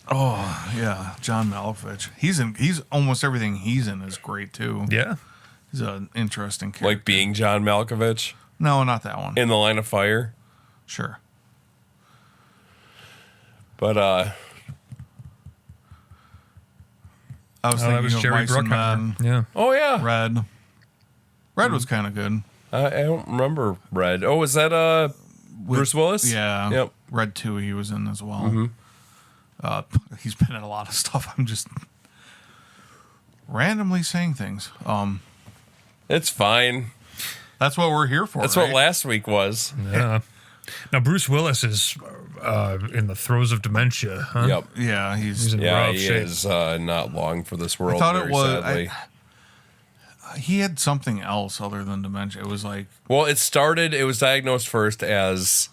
B: Oh yeah, John Malkovich. He's almost everything he's in is great too.
A: Yeah.
B: He's an interesting character.
C: Like being John Malkovich
B: No, not that one.
C: in The Line of Fire.
B: Sure.
C: But
B: I was
A: Oh,
B: thinking
A: that was
B: of
A: Jerry
B: Mice and
A: Bruckheimer.
B: Men.
A: Yeah.
C: oh yeah,
B: Red. Red was kind of good.
C: I don't remember Red. Oh, is that Bruce Willis?
B: Yeah.
C: Yep.
B: Red 2 he was in as well. He's been in a lot of stuff. I'm just randomly saying things.
C: It's fine.
B: That's what we're here for.
C: That's
B: right?
C: what last week was.
A: Yeah. Now Bruce Willis is in the throes of dementia. Huh?
C: Yep.
B: Yeah,
A: He's in
C: Yeah,
A: rough
C: he
A: shape.
C: is not long for this world.
B: I thought
C: very
B: it was.
C: sadly.
B: He had something else other than dementia. It was like
C: Well, it was diagnosed first as,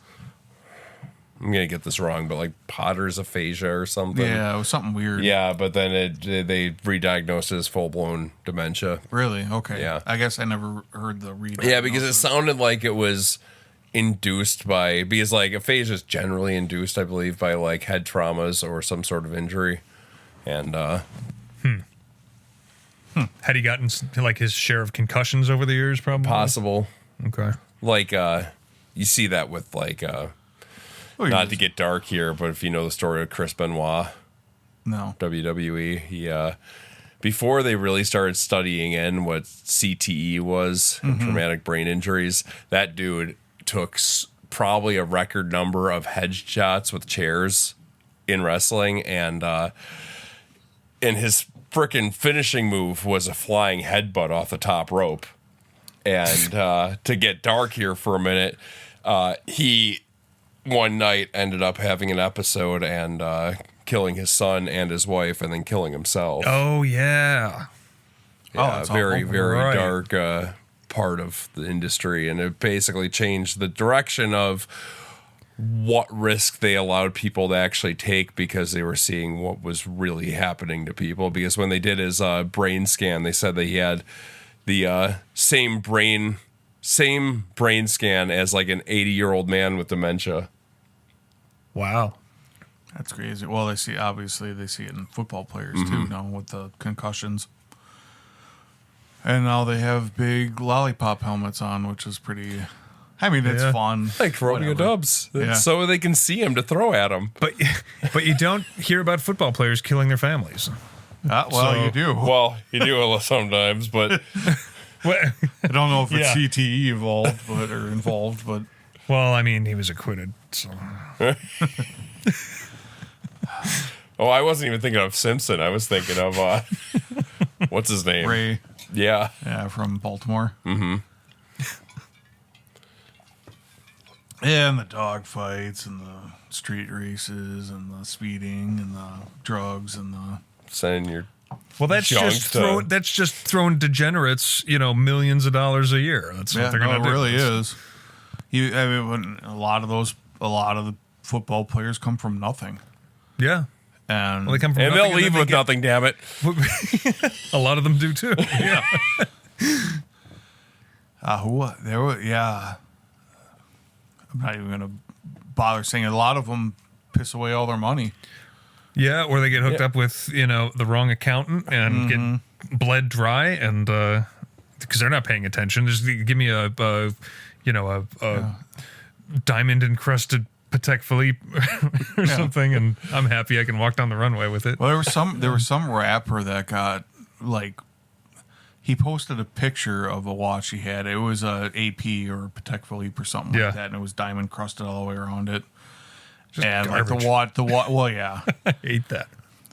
C: I'm going to get this wrong, but like Potter's aphasia or something.
B: it was something weird.
C: Yeah, but then they re-diagnosed it as full-blown dementia.
B: Really? Okay.
C: Yeah.
B: I guess I never heard the read.
C: Yeah, because it sounded like it was induced because like aphasia is generally induced, I believe, by like head traumas or some sort of injury. And
A: Had he gotten like his share of concussions over the years? Probably
C: possible.
A: Okay.
C: Like you see that with like not to get dark here, but if you know the story of Chris Benoit,
B: No.
C: WWE, he before they really started studying in what CTE was, traumatic brain injuries, that dude took probably a record number of headshots with chairs in wrestling, and his frickin' finishing move was a flying headbutt off the top rope. And to get dark here for a minute, he one night ended up having an episode and killing his son and his wife, and then killing himself.
A: Oh yeah.
C: Yeah,
B: that's
C: very,
B: awful.
C: very
A: Right.
C: dark part of the industry, and it basically changed the direction of what risk they allowed people to actually take, because they were seeing what was really happening to people. Because when they did his brain scan, they said that he had the same brain scan as like an 80-year-old man with dementia.
A: Wow.
B: That's crazy. Well, they see it in football players too now with the concussions. And now they have big lollipop helmets on, which is pretty. I mean, it's
A: Yeah.
B: fun.
C: Like throwing
B: Whatever.
C: dubs,
B: Yeah.
C: so they can see him to throw at him.
A: But you don't hear about football players killing their families.
B: Well,
A: So-
B: you do.
C: Well, you do sometimes, but
A: Well,
B: I don't know if it's
A: Yeah.
B: CTE involved, but
A: well, I mean, he was acquitted. So
C: oh, I wasn't even thinking of Simpson. I was thinking of what's his name?
B: Ray,
C: Yeah.
B: from Baltimore. Mm-hmm. Yeah, and the dog fights and the street races and the speeding and the drugs and the.
C: Sending your
A: well, that's
C: Junk
A: just
C: to-
A: throwing degenerates, millions of dollars a year. That's what they're
B: no,
A: going to
B: it
A: do.
B: really is. I mean, when a lot of the football players come from nothing,
A: Yeah.
B: and
A: Well, they come from
C: and
A: nothing
C: they'll leave
A: then
C: with
A: they
C: nothing. Damn it!
A: A lot of them do too. Yeah.
B: yeah. I'm not even gonna bother saying it. A lot of them piss away all their money.
A: Yeah, or they get hooked up with, the wrong accountant and get bled dry, and because they're not paying attention. Just give me a diamond encrusted Patek Philippe or something, and I'm happy I can walk down the runway with it.
B: Well, there was some rapper that got like. He posted a picture of a watch he had. It was a AP or a Patek Philippe or something
A: Yeah.
B: like that, and it was diamond crusted all the way around it.
A: Just
B: And
A: garbage.
B: like the watch. Well, yeah,
A: I hate that.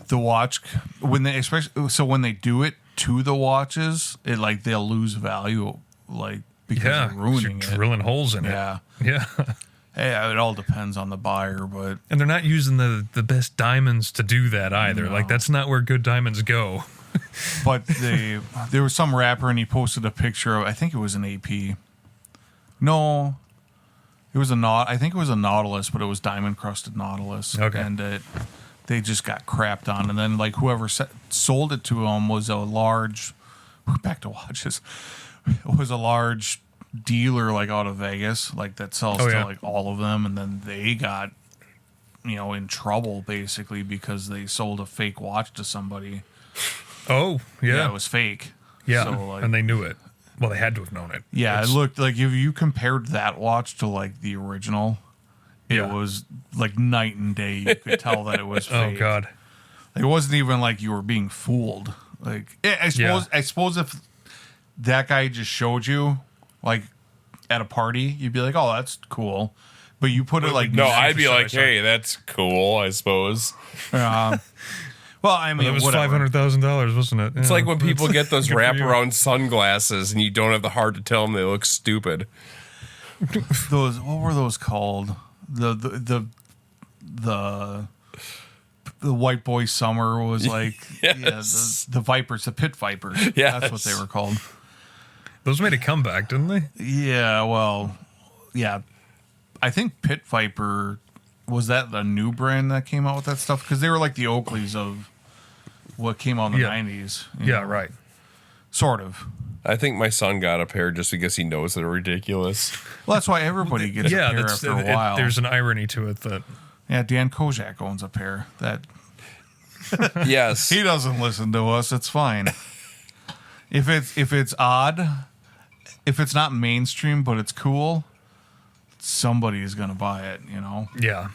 B: the watch when they do it to the watches, they'll lose value because
A: Yeah,
B: they're ruining
A: you're
B: it.
A: drilling holes in
B: Yeah.
A: it. Yeah.
B: Yeah, it all depends on the buyer, but
A: And they're not using the best diamonds to do that either.
B: No.
A: Like, that's not where good diamonds go.
B: there was some rapper and he posted a picture of, I think it was an AP. No, it was I think it was a Nautilus, but it was diamond crusted Nautilus.
A: Okay.
B: And they just got crapped on. And then whoever sold it to him was a large, back to watches, it was a large dealer out of Vegas, that sells to all of them. And then they got, in trouble basically because they sold a fake watch to somebody.
A: Oh, yeah.
B: It was fake.
A: Yeah,
B: So,
A: and they knew it. Well, they had to have known it.
B: Yeah,
A: It's-
B: it looked like if you compared that watch to the original, it
A: Yeah.
B: was night and day. You could tell that it was
A: Oh,
B: fake.
A: God.
B: It wasn't even like you were being fooled. I suppose if that guy just showed you at a party, you'd be like, "Oh, that's cool." But you put it
C: No, I'd be like, hey, that's cool, I suppose.
B: Well, I mean,
A: It was
B: whatever.
A: $500,000, wasn't it?
C: It's like when people get those
A: Good for you.
C: wraparound sunglasses and you don't have the heart to tell them they look stupid.
B: Those, what were those called? The white boy summer was like
C: Yes.
B: the Vipers, the pit Vipers.
C: Yes.
B: That's what they were called.
A: Those made a comeback, didn't they?
B: Yeah, well, yeah. I think Pit Viper, was that the new brand that came out with that stuff? Because they were like the Oakleys of what came out in the
A: Yeah.
B: 90s. you
A: Yeah,
B: know?
A: right.
B: Sort of.
C: I think my son got a pair just because he knows they're ridiculous.
B: Well, that's why everybody gets
A: Yeah,
B: a pair
A: that's
B: after a while.
A: there's an irony to it that
B: Yeah, Dan Kozak owns a pair. That
C: Yes.
B: he doesn't listen to us. It's fine. If it's odd, if it's not mainstream but it's cool, somebody is gonna buy it. You know,
A: yeah.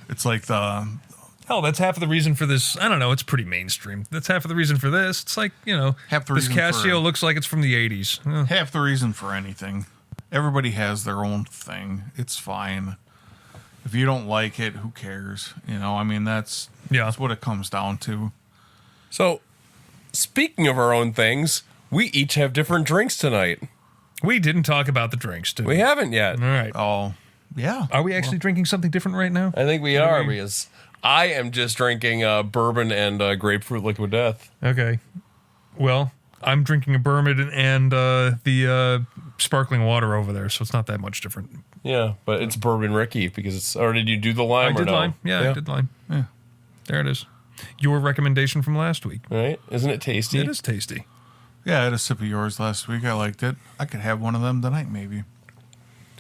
B: it's like the
A: Hell, that's half of the reason for this. I don't know. It's pretty mainstream. That's half of the reason for this. It's like,
B: Half the
A: this
B: reason
A: Casio
B: for-
A: looks like it's from the 80s.
B: half the reason for anything. Everybody has their own thing. It's fine. If you don't like it, who cares? You know, I mean, that's what it comes down to.
C: So, speaking of our own things, we each have different drinks tonight.
A: We didn't talk about the drinks, did we?
C: We haven't yet.
A: All right.
B: Oh, yeah.
A: Are we actually drinking something different right now?
C: I think we are because I am just drinking bourbon and grapefruit liquid death.
A: Okay. Well, I'm drinking a bourbon and the sparkling water over there, so it's not that much different.
C: Yeah, but it's bourbon Ricky because it's. Or did you do the lime?
A: I did
C: or no?
A: lime. Yeah, I did lime.
B: Yeah.
A: There it is. Your recommendation from last week.
C: Right? Isn't it tasty?
A: It is tasty.
B: Yeah, I had a sip of yours last week. I liked it. I could have one of them tonight, maybe.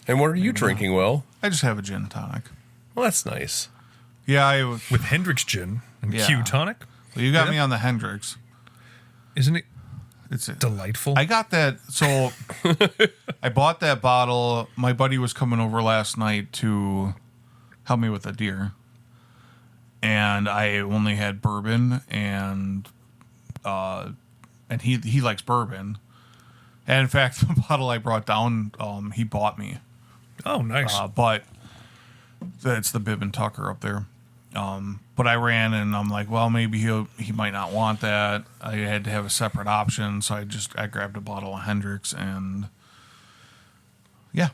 C: And what are you drinking, Will?
B: I just have a gin and tonic.
C: Well, that's nice.
B: Yeah,
A: With Hendrick's gin and
B: Yeah.
A: Q tonic.
B: well, you got
A: Yeah.
B: me on the Hendrix.
A: Isn't it
B: It's
A: delightful?
B: I got that. So I bought that bottle. My buddy was coming over last night to help me with a deer, and I only had bourbon and he likes bourbon. And in fact, the bottle I brought down, he bought me.
A: Oh, nice.
B: But it's the Bib and Tucker up there. But I ran and I'm like, well, maybe he might not want that. I had to have a separate option, so I grabbed a bottle of Hendrix and yeah.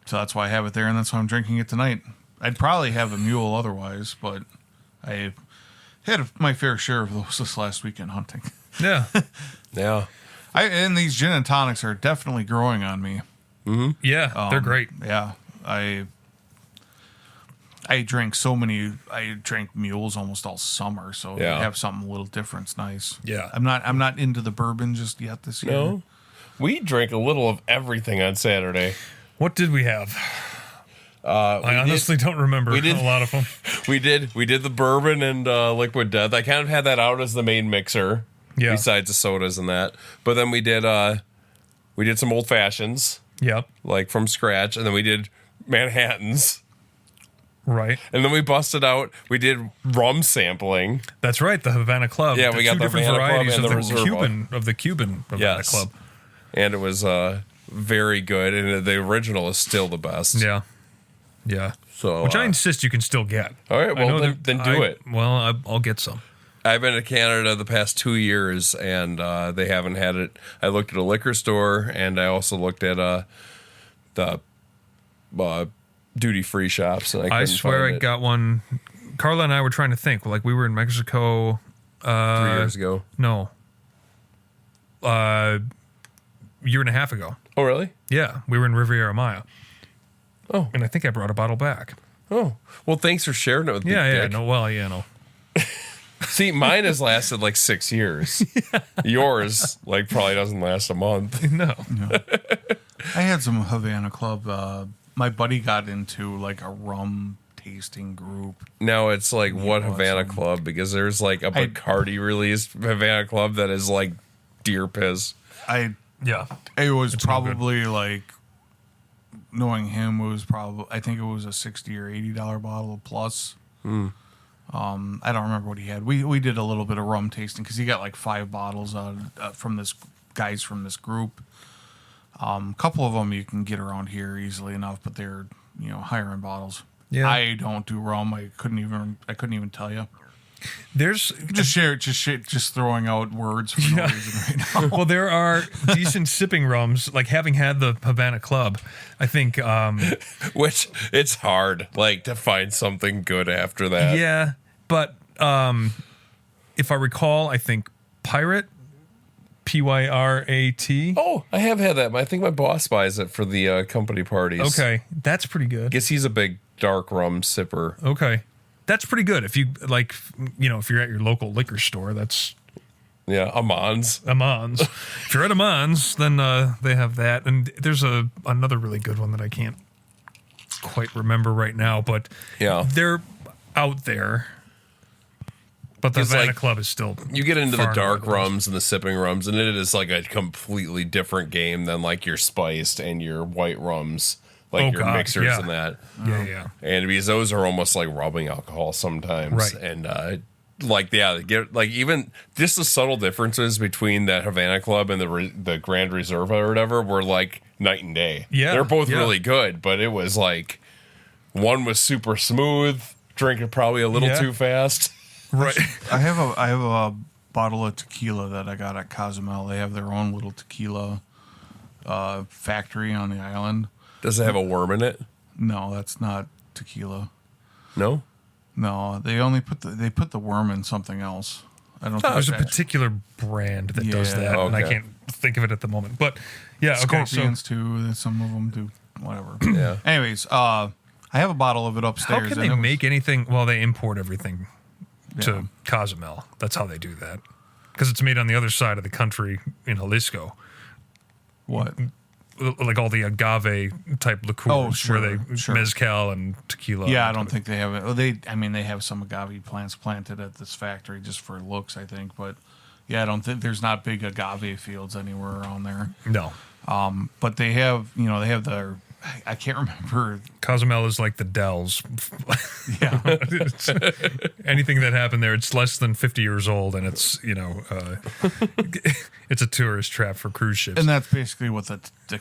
B: So that's why I have it there, and that's why I'm drinking it tonight. I'd probably have a mule otherwise, but I had my fair share of those this last weekend hunting.
A: yeah.
C: Yeah.
B: And these gin and tonics are definitely growing on me.
A: Yeah. They're great.
B: Yeah, I drank so many. I drank mules almost all summer, so
C: Yeah.
B: to have something a little different's nice.
A: Yeah.
B: I'm not into the bourbon just yet this year.
C: No. We drank a little of everything on Saturday.
A: What did we have? I honestly don't remember
C: we did-
A: a lot of them.
C: We did the bourbon and liquid death. I kind of had that out as the main mixer.
A: Yeah.
C: Besides the sodas and that. But then we did some old fashions,
A: Yep.
C: like from scratch, and then we did Manhattans.
A: Right.
C: And then we busted out, we did rum sampling.
A: That's right. The Havana Club.
C: Yeah, we got
A: two
C: the
A: different
C: Havana Club
A: varieties
C: and
A: of
C: the
A: the
C: Reserva.
A: Cuban Havana
C: Yes.
A: Club.
C: And it was very good. And the original is still the best.
A: Yeah. Yeah.
C: So,
A: Which I insist you can still get.
C: all right,
A: I
C: well,
A: know
C: then-
A: that
C: then do it.
A: Well, I'll get some.
C: I've been to Canada the past 2 years, and they haven't had it. I looked at a liquor store, and I also looked at the duty-free shops, and I couldn't
A: I swear
C: find
A: I
C: it
A: got one. Carla and I were trying to think. Like, we were in Mexico.
C: 3 years ago.
A: No. Year and a half ago.
C: Oh, really?
A: Yeah. We were in Riviera Maya.
C: Oh.
A: And I think I brought a bottle back.
C: Oh, well, thanks for sharing it with me.
A: Yeah.
C: Dick.
A: No. Well, yeah. No.
C: See, mine has lasted like 6 years. Yours, like, probably doesn't last a month.
A: No.
B: I had some Havana Club. My buddy got into like a rum tasting group.
C: Now it's like what
B: awesome.
C: Havana Club, because there's like a Bacardi released Havana Club that is like deer piss.
A: Yeah.
B: It was
A: It's no good.
B: probably like, knowing him, it was probably, I think it was a $60 or $80 bottle plus. I don't remember what he had. We did a little bit of rum tasting because he got like 5 bottles from this guys from this group. A couple of them you can get around here easily enough, but they're higher end bottles.
A: Yeah.
B: I don't do rum. I couldn't even tell you.
A: There's
B: Just throwing out words for no reason right now.
A: well, there are decent sipping rums. Like having had the Havana Club, I think.
C: Which it's hard, like, to find something good after that.
A: Yeah, but if I recall, I think Pirate, Pyrat.
C: Oh, I have had that. I think my boss buys it for the company parties.
A: Okay, that's pretty good.
C: Guess he's a big dark rum sipper.
A: Okay, that's pretty good. If you like, if you're at your local liquor store, that's
C: Yeah, Amon's.
A: If you're at Amon's, then they have that. And there's another really good one that I can't quite remember right now, but
C: Yeah.
A: they're out there. But the
C: 'Cause,
A: Havana
C: like,
A: Club is still
C: You get into the
A: far and
C: dark
A: away the
C: rums and the sipping rums, and it is like a completely different game than like your spiced and your white rums, like your mixers
A: yeah.
C: and that.
A: Yeah.
C: And because those are almost like rubbing alcohol sometimes,
A: Right.
C: and even just the subtle differences between that Havana Club and the Grand Reserva or whatever were like night and day.
A: Yeah,
C: they're both
A: yeah.
C: really good, but it was like one was super smooth, drinking probably a little
A: Yeah.
C: too fast.
A: Right.
B: I have a bottle of tequila that I got at Cozumel. They have their own little tequila factory on the island.
C: Does it have a worm in it?
B: No, that's not tequila.
C: No.
B: No, they only put the worm in something else. I don't think
A: There's a
B: it's
A: particular brand that does
B: Yeah.
A: that, and I
C: Okay.
A: can't think of it at the moment. But yeah, okay.
B: Scorpions too. Some of them do whatever.
C: Yeah.
B: Anyways, I have a bottle of it
A: How
B: upstairs.
A: can
B: and
A: they
B: it was-
A: make anything? Well, they import everything
B: Yeah.
A: to Cozumel. That's how they do that, because it's made on the other side of the country in Jalisco.
B: what?
A: Like all the agave type liqueurs,
B: Oh, sure,
A: where they
B: sure.
A: mezcal and tequila.
B: Yeah, I don't think they have it. Well, they have some agave plants planted at this factory just for looks, I think. But yeah, I don't think there's not big agave fields anywhere around there.
A: No,
B: But they have, they have their. I can't remember.
A: Cozumel is like the Dells.
B: Yeah,
A: It's- anything that happened there, it's less than 50 years old, and it's it's a tourist trap for cruise ships.
B: and that's basically what the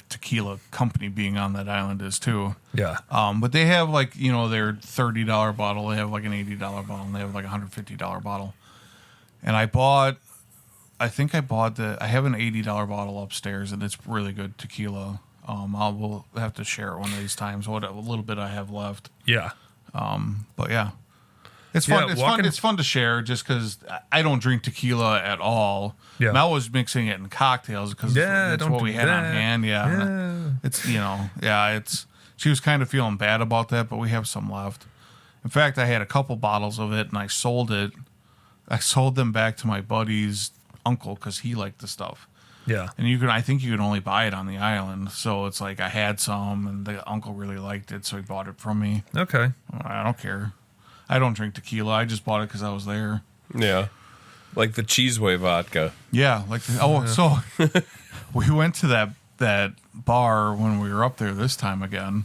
B: tequila company being on that island is too.
A: Yeah,
B: But they have like their $30 bottle. They have like an $80 bottle, and they have like a $150 bottle. And I think I bought I have an $80 bottle upstairs, and it's really good tequila. We'll have to share it one of these times. What a little bit I have left,
A: yeah.
B: but yeah, it's
A: Yeah,
B: fun. It's
A: walking-
B: fun. It's fun to share, just because I don't drink tequila at all.
A: Yeah.
B: And I was mixing it in cocktails because
A: Yeah,
B: that's
A: don't
B: what
A: do
B: we had on
A: that.
B: hand. Yeah,
A: Yeah.
B: it's it's. She was kind of feeling bad about that, but we have some left. In fact, I had a couple bottles of it, and I sold it. I sold them back to my buddy's uncle because he liked the stuff.
A: Yeah.
B: And I think you can only buy it on the island. So it's like I had some, and the uncle really liked it, so he bought it from me.
A: Okay.
B: I don't care. I don't drink tequila. I just bought it because I was there.
C: Yeah. Like the Cheeseway vodka.
B: Yeah, so we went to that bar when we were up there this time again.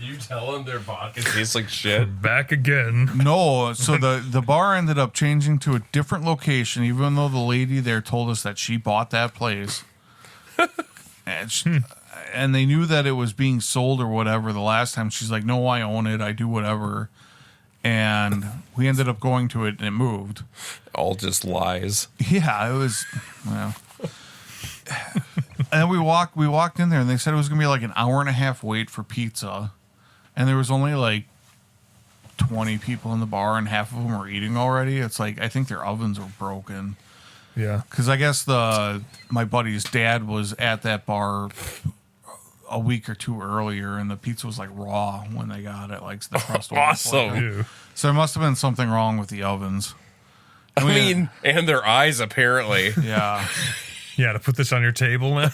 C: You tell them their vodka tastes like shit.
A: Back again.
B: No, so the bar ended up changing to a different location, even though the lady there told us that she bought that place. And they knew that it was being sold or whatever the last time. She's like, no, I own it. I do whatever. And we ended up going to it, and it moved.
C: All just lies.
B: Yeah, it was. Well. And then we walked in there, and they said it was going to be like an hour and a half wait for pizza. And there was only like 20 people in the bar, and half of them were eating already. It's like, I think their ovens were broken.
A: Yeah.
B: Because I guess my buddy's dad was at that bar a week or two earlier, and the pizza was like raw when they got it. Like the crust was
C: Awesome.
B: like-
A: Ew.
B: So there must have been something wrong with the ovens.
C: I mean, and their eyes, apparently.
B: Yeah.
A: Yeah, to put this on your table now.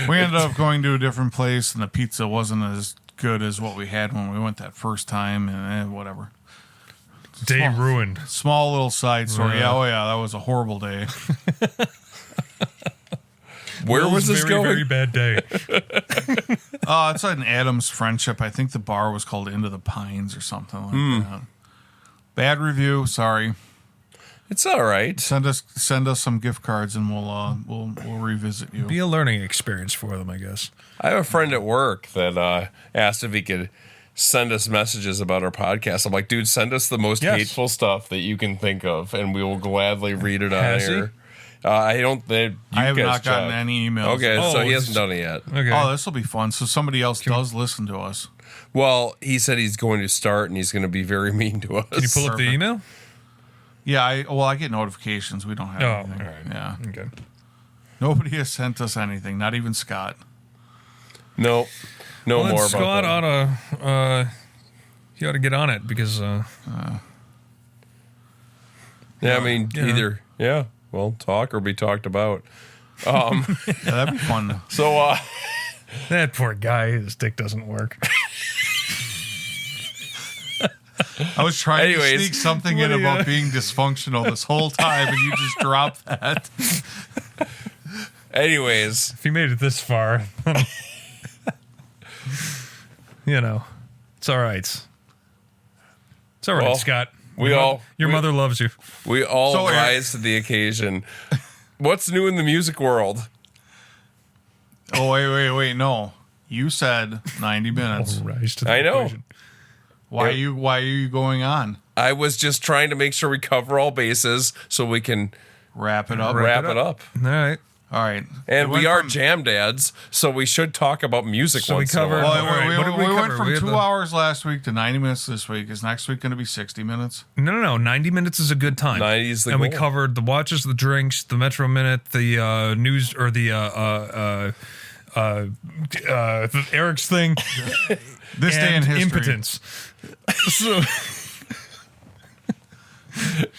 B: We ended up going to a different place, and the pizza wasn't as good as what we had when we went that first time, and whatever.
A: Day ruined.
B: Small little side story.
A: Yeah.
B: Oh yeah, that was a horrible day.
C: Where was this
A: very,
C: going?
A: Very bad day.
B: It's an Adams Friendship. I think the bar was called Into the Pines or something like that. Bad review. Sorry.
C: It's all right.
B: Send us some gift cards, and we'll revisit you.
A: Be a learning experience for them, I guess.
C: I have a friend at work that asked if he could send us messages about our podcast. I'm like, dude, send us the most hateful stuff that you can think of, and we will gladly read it on air. I have
B: not gotten any emails.
C: Okay, so he hasn't done it yet.
A: Okay.
B: Oh, this will be fun. So somebody else does listen to us.
C: Well, he said he's going to start, and he's going to be very mean to us.
A: Can you pull up the email?
B: Yeah, I get notifications. We don't have anything.
A: All right.
B: Yeah.
A: Okay.
B: Nobody has sent us anything, not even Scott.
C: No more about
A: Scott
C: that.
A: he ought to get on it because
C: I mean, either well, talk or be talked about.
B: Yeah, that'd be fun.
C: So
A: that poor guy, his dick doesn't work.
B: I was trying to sneak something in about being dysfunctional this whole time, and you just dropped that.
C: anyways,
A: If he made it this far, it's all right. It's all right,
C: Well,
A: Scott.
C: your
A: mother loves you.
C: we all rise to the occasion. What's new in the music world?
B: Oh, wait. No. You said 90 minutes.
A: Rise to the
C: I know.
A: occasion.
B: Why are you going on?
C: I was just trying to make sure we cover all bases so we can
B: Wrap it up.
C: wrap it up.
A: All right.
B: All right.
C: And we are jam dads, so we should talk about music
A: So we
C: once in a
A: covered-
C: while.
B: Well,
A: All right, what did we
B: we went
A: cover?
B: from
A: We had
B: 2
A: the-
B: hours last week to 90 minutes this week. Is next week going to be 60 minutes?
A: No. 90 minutes is a good time.
C: 90 is the
A: And we
C: goal.
A: covered the watches, the drinks, the Metro Minute, the news, or the Eric's thing.
B: This day in
A: and
B: history.
A: impotence. So,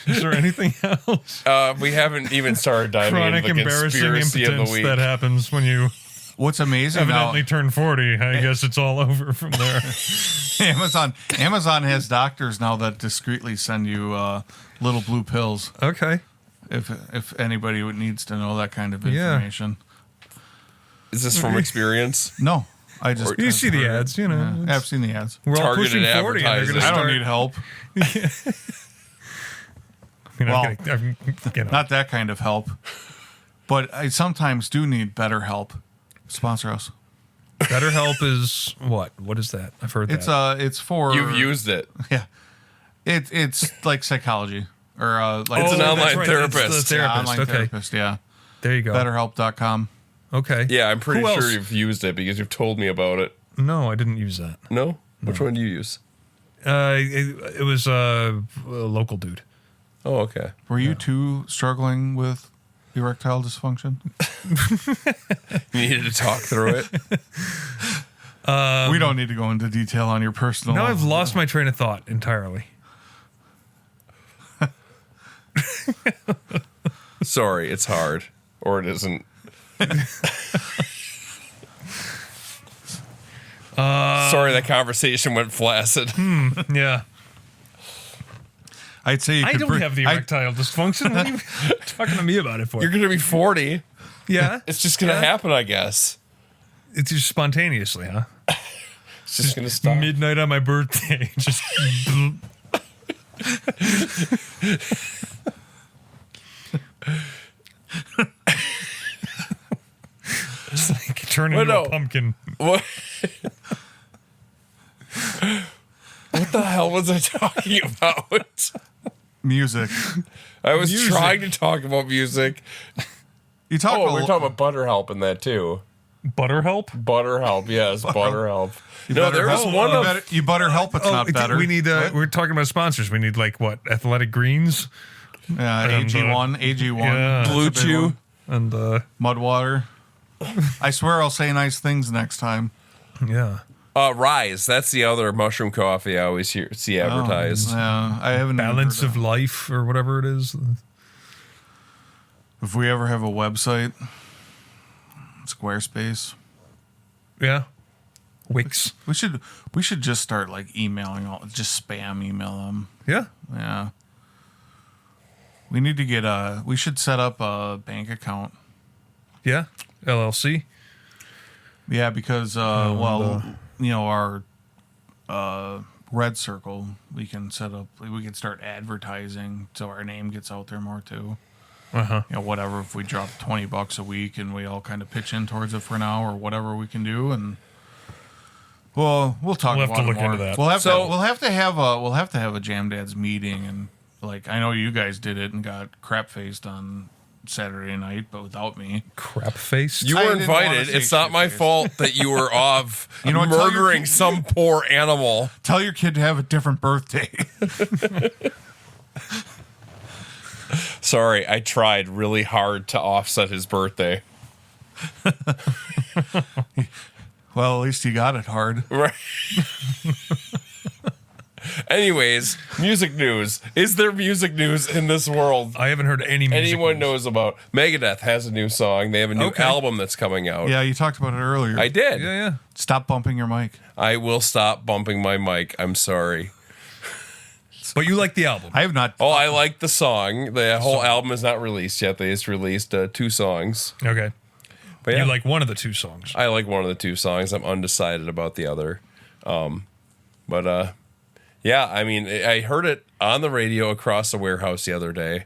A: is there anything else?
C: We haven't even started diving
A: Chronic
C: into the
A: embarrassing
C: conspiracy of the
A: impotence
C: week.
A: that happens when you
B: What's amazing now,
A: evidently turn 40. I guess it's all over from there.
B: Amazon has doctors now that discreetly send you little blue pills
A: Okay.
B: if anybody needs to know that kind of
A: Yeah.
B: information.
C: Is this from experience?
B: No, I just
A: You see the ads,
B: Yeah, I've seen the ads.
A: We're all
C: Targeted
A: pushing 40 and they're going to
C: advertising.
B: I
A: start.
B: don't need help.
A: Well,
B: Not that kind of help. But I sometimes do need better help. Sponsor us.
A: BetterHelp is what? What is that? I've heard that.
B: It's for
C: You've used it.
B: yeah. It's like psychology or like
C: It's an
A: that's
C: online
A: right.
C: therapist.
A: It's the therapist.
B: online
A: Okay.
B: therapist. Yeah.
A: There you go.
B: BetterHelp.com.
A: Okay.
C: Yeah, I'm pretty
A: Who
C: sure
A: else?
C: you've used it because you've told me about it.
A: No, I didn't use that.
C: No? Which one do you use?
A: It was a local dude.
C: Oh, okay.
B: Were you too struggling with erectile dysfunction?
C: You needed to talk through it.
B: We don't need to go into detail on your personal.
A: Now I've lost my train of thought entirely.
C: Sorry, it's hard. Or it isn't. Sorry, that conversation went flaccid.
A: Yeah.
B: I'd say you
A: I
B: could
A: don't have the erectile dysfunction. What are you talking to me about it for?
C: You're going to be 40.
A: Yeah.
C: It's just going to happen, I guess.
A: It's just spontaneously, huh?
C: It's just going to stop.
A: Midnight on my birthday. Just it's like turning into
C: no.
A: a pumpkin.
C: What? What the hell was I talking about?
B: music.
C: I was
A: Music.
C: trying to talk about music.
B: You talk.
C: Oh, we're talking about ButterHelp in that too.
A: ButterHelp?
C: ButterHelp, yes, ButterHelp. No, there was
B: help.
C: one of
B: You better help. It's not better.
A: We need. We're talking about sponsors. We need like what? Athletic Greens and,
B: AG1, AG1,
A: yeah.
B: That's
C: Blue
B: a big
C: Chew.
B: one.
A: and
B: Mudwater. I swear I'll say nice things next time.
A: yeah.
C: Rise. That's the other mushroom coffee I always see advertised.
B: Yeah, I haven't. even
A: Balance
B: heard
A: of life or whatever it is.
B: If we ever have a website, Squarespace,
A: Yeah. Wix.
B: we should just start like emailing just spam email them.
A: Yeah.
B: Yeah. We need to get we should set up a bank account.
A: Yeah. LLC.
B: Yeah, because our red circle, we can set up. We can start advertising so our name gets out there more too.
A: Uh-huh.
B: Whatever. If we drop $20 a week and we all kind of pitch in towards it for now, or whatever we can do, and Well, we'll talk
A: We'll have
B: about
A: to
B: it
A: look
B: more.
A: into that.
B: We'll have
C: So-
B: to have a Jam Dads meeting, and like I know you guys did it and got crap faced on Saturday night, but without me.
A: Crap face.
C: You
B: I
C: were
B: didn't wanna
C: invited.
B: say
C: It's not my
B: shit-faced.
C: fault that you were off
B: You know what, tell your
C: murdering
B: kid-
C: some poor animal.
B: Tell your kid to have a different birthday.
C: Sorry, I tried really hard to offset his birthday.
B: Well, at least he got it hard.
C: Right. Anyways, music news. Is there music news in this world
A: I haven't heard any music
C: anyone
A: news.
C: knows about? Megadeth has a new song. They have a new
A: Okay.
C: album that's coming out.
B: Yeah, you talked about it earlier.
C: I did.
A: Yeah, yeah.
B: Stop bumping your mic.
C: I will stop bumping my mic. I'm sorry.
A: But you like the album.
B: I have not.
C: Oh, I like the song. The whole album is not released yet. They just released 2 songs.
A: Okay.
C: But yeah,
A: You like one of the 2 songs.
C: I like one of the 2 songs. I'm undecided about the other. Yeah, I mean, I heard it on the radio across the warehouse the other day,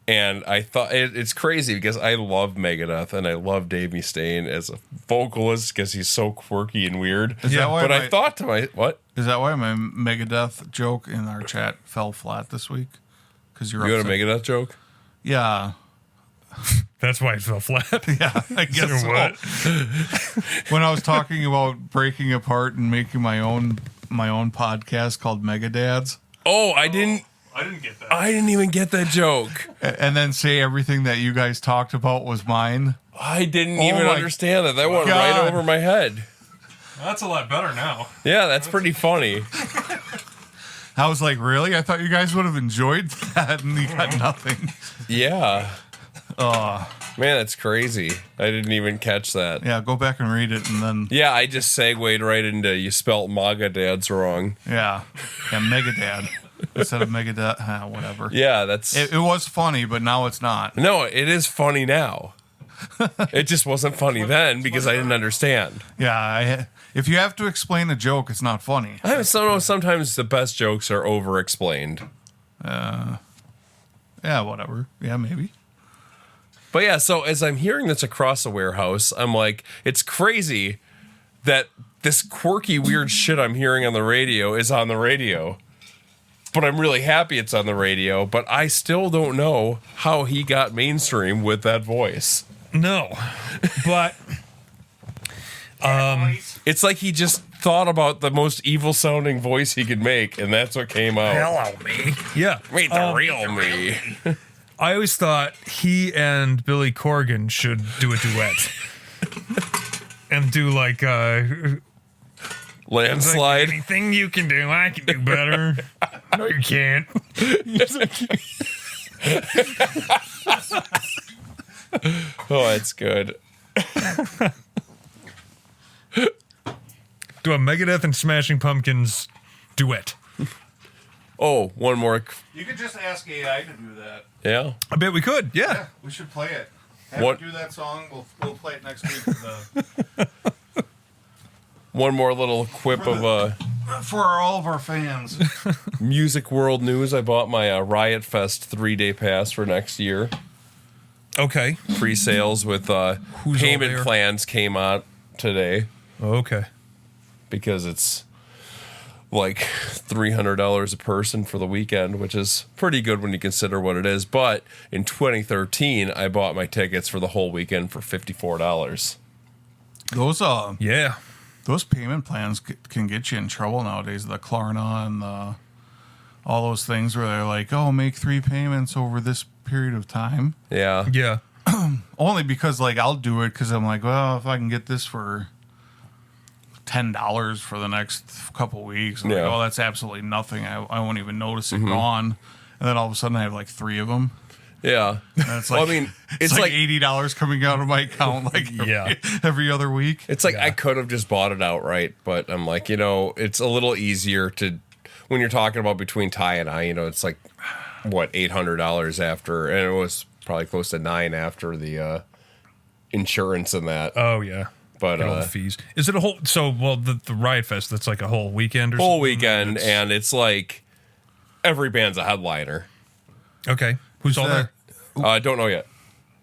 C: and I thought it's crazy because I love Megadeth and I love Dave Mustaine as a vocalist because he's so quirky and weird.
B: Is that why
C: But
B: my-
C: I thought to what?
B: Is that why my Megadeth joke in our chat fell flat this week? Because you're
C: You got a
B: upset.
C: Megadeth joke?
B: Yeah,
A: That's why it fell flat.
B: yeah. I guess so.
A: What?
B: When I was talking about breaking apart and making my own podcast called Megadads,
C: Oh, I didn't
A: get that.
C: I didn't even get that joke.
B: and then say everything that you guys talked about was mine.
C: I didn't
B: Oh
C: even
B: my
C: understand that. That went
B: God.
C: right over my head.
A: That's a lot better now.
C: Yeah, that's pretty funny.
B: I was like, really? I thought you guys would have enjoyed that, and you got nothing.
C: Yeah. Man, that's crazy. I didn't even catch that.
B: Yeah, go back and read it, and then
C: Yeah, I just segued right into you spelt MAGA dads wrong.
B: yeah, Megadad instead of Megadad. Whatever.
C: Yeah, that's
B: It was funny, but now it's not.
C: no, it is funny now. It just wasn't funny then because I didn't understand.
B: Yeah, if you have to explain a joke, it's not funny.
C: I know sometimes the best jokes are over explained.
B: Yeah, whatever. Yeah, maybe.
C: But yeah, so as I'm hearing this across the warehouse, I'm like, it's crazy that this quirky, weird shit I'm hearing on the radio is on the radio. But I'm really happy it's on the radio, but I still don't know how he got mainstream with that voice.
A: No. But
C: It's like he just thought about the most evil sounding voice he could make, and that's what came out.
A: hello me. Yeah.
C: Meet the real me.
A: I always thought he and Billy Corgan should do a duet. And do like
C: Landslide.
A: anything you can do, I can do better. No, you can't.
C: Oh, that's good.
A: Do a Megadeth and Smashing Pumpkins duet.
C: Oh, one more.
B: You could just ask AI to do that.
C: Yeah.
A: I bet we could. Yeah.
B: We should play it. Have
C: What-
B: it do that song. We'll play it next week for,
C: One more little quip of
B: for all of our fans.
C: music world news. I bought my Riot Fest 3-day pass for next year.
A: Okay.
C: Pre-sales with
A: Who's all
C: payment
A: there?
C: plans came out today
A: Okay.
C: because it's like $300 a person for the weekend, which is pretty good when you consider what it is. But in 2013, I bought my tickets for the whole weekend for $54.
A: Yeah.
B: Those payment plans can get you in trouble nowadays. The Klarna and all those things where they're like, oh, make 3 payments over this period of time.
C: Yeah.
A: Yeah.
B: Only because like I'll do it because I'm like, well, if I can get this for $10 for the next couple weeks, I'm like,
C: Yeah.
B: oh, that's absolutely nothing. I won't even notice it gone. And then all of a sudden I have like 3 of them.
C: Yeah.
B: And it's
C: Well,
B: like,
C: I mean,
B: it's
C: it's
B: like
C: like
B: $80 coming out of my account like
A: Yeah.
B: every other week.
C: It's like I could have just bought it outright, but I'm like, it's a little easier to when you're talking about between Ty and I, it's like what $800 after, and it was probably close to $9 after the insurance and that.
A: Oh, yeah.
C: But
A: Get all the fees. Is it a whole? So, well, the Riot Fest, that's like a whole weekend or
C: whole
A: something?
C: weekend, and it's like every band's a headliner.
A: Okay. Who's all there?
C: I don't know yet.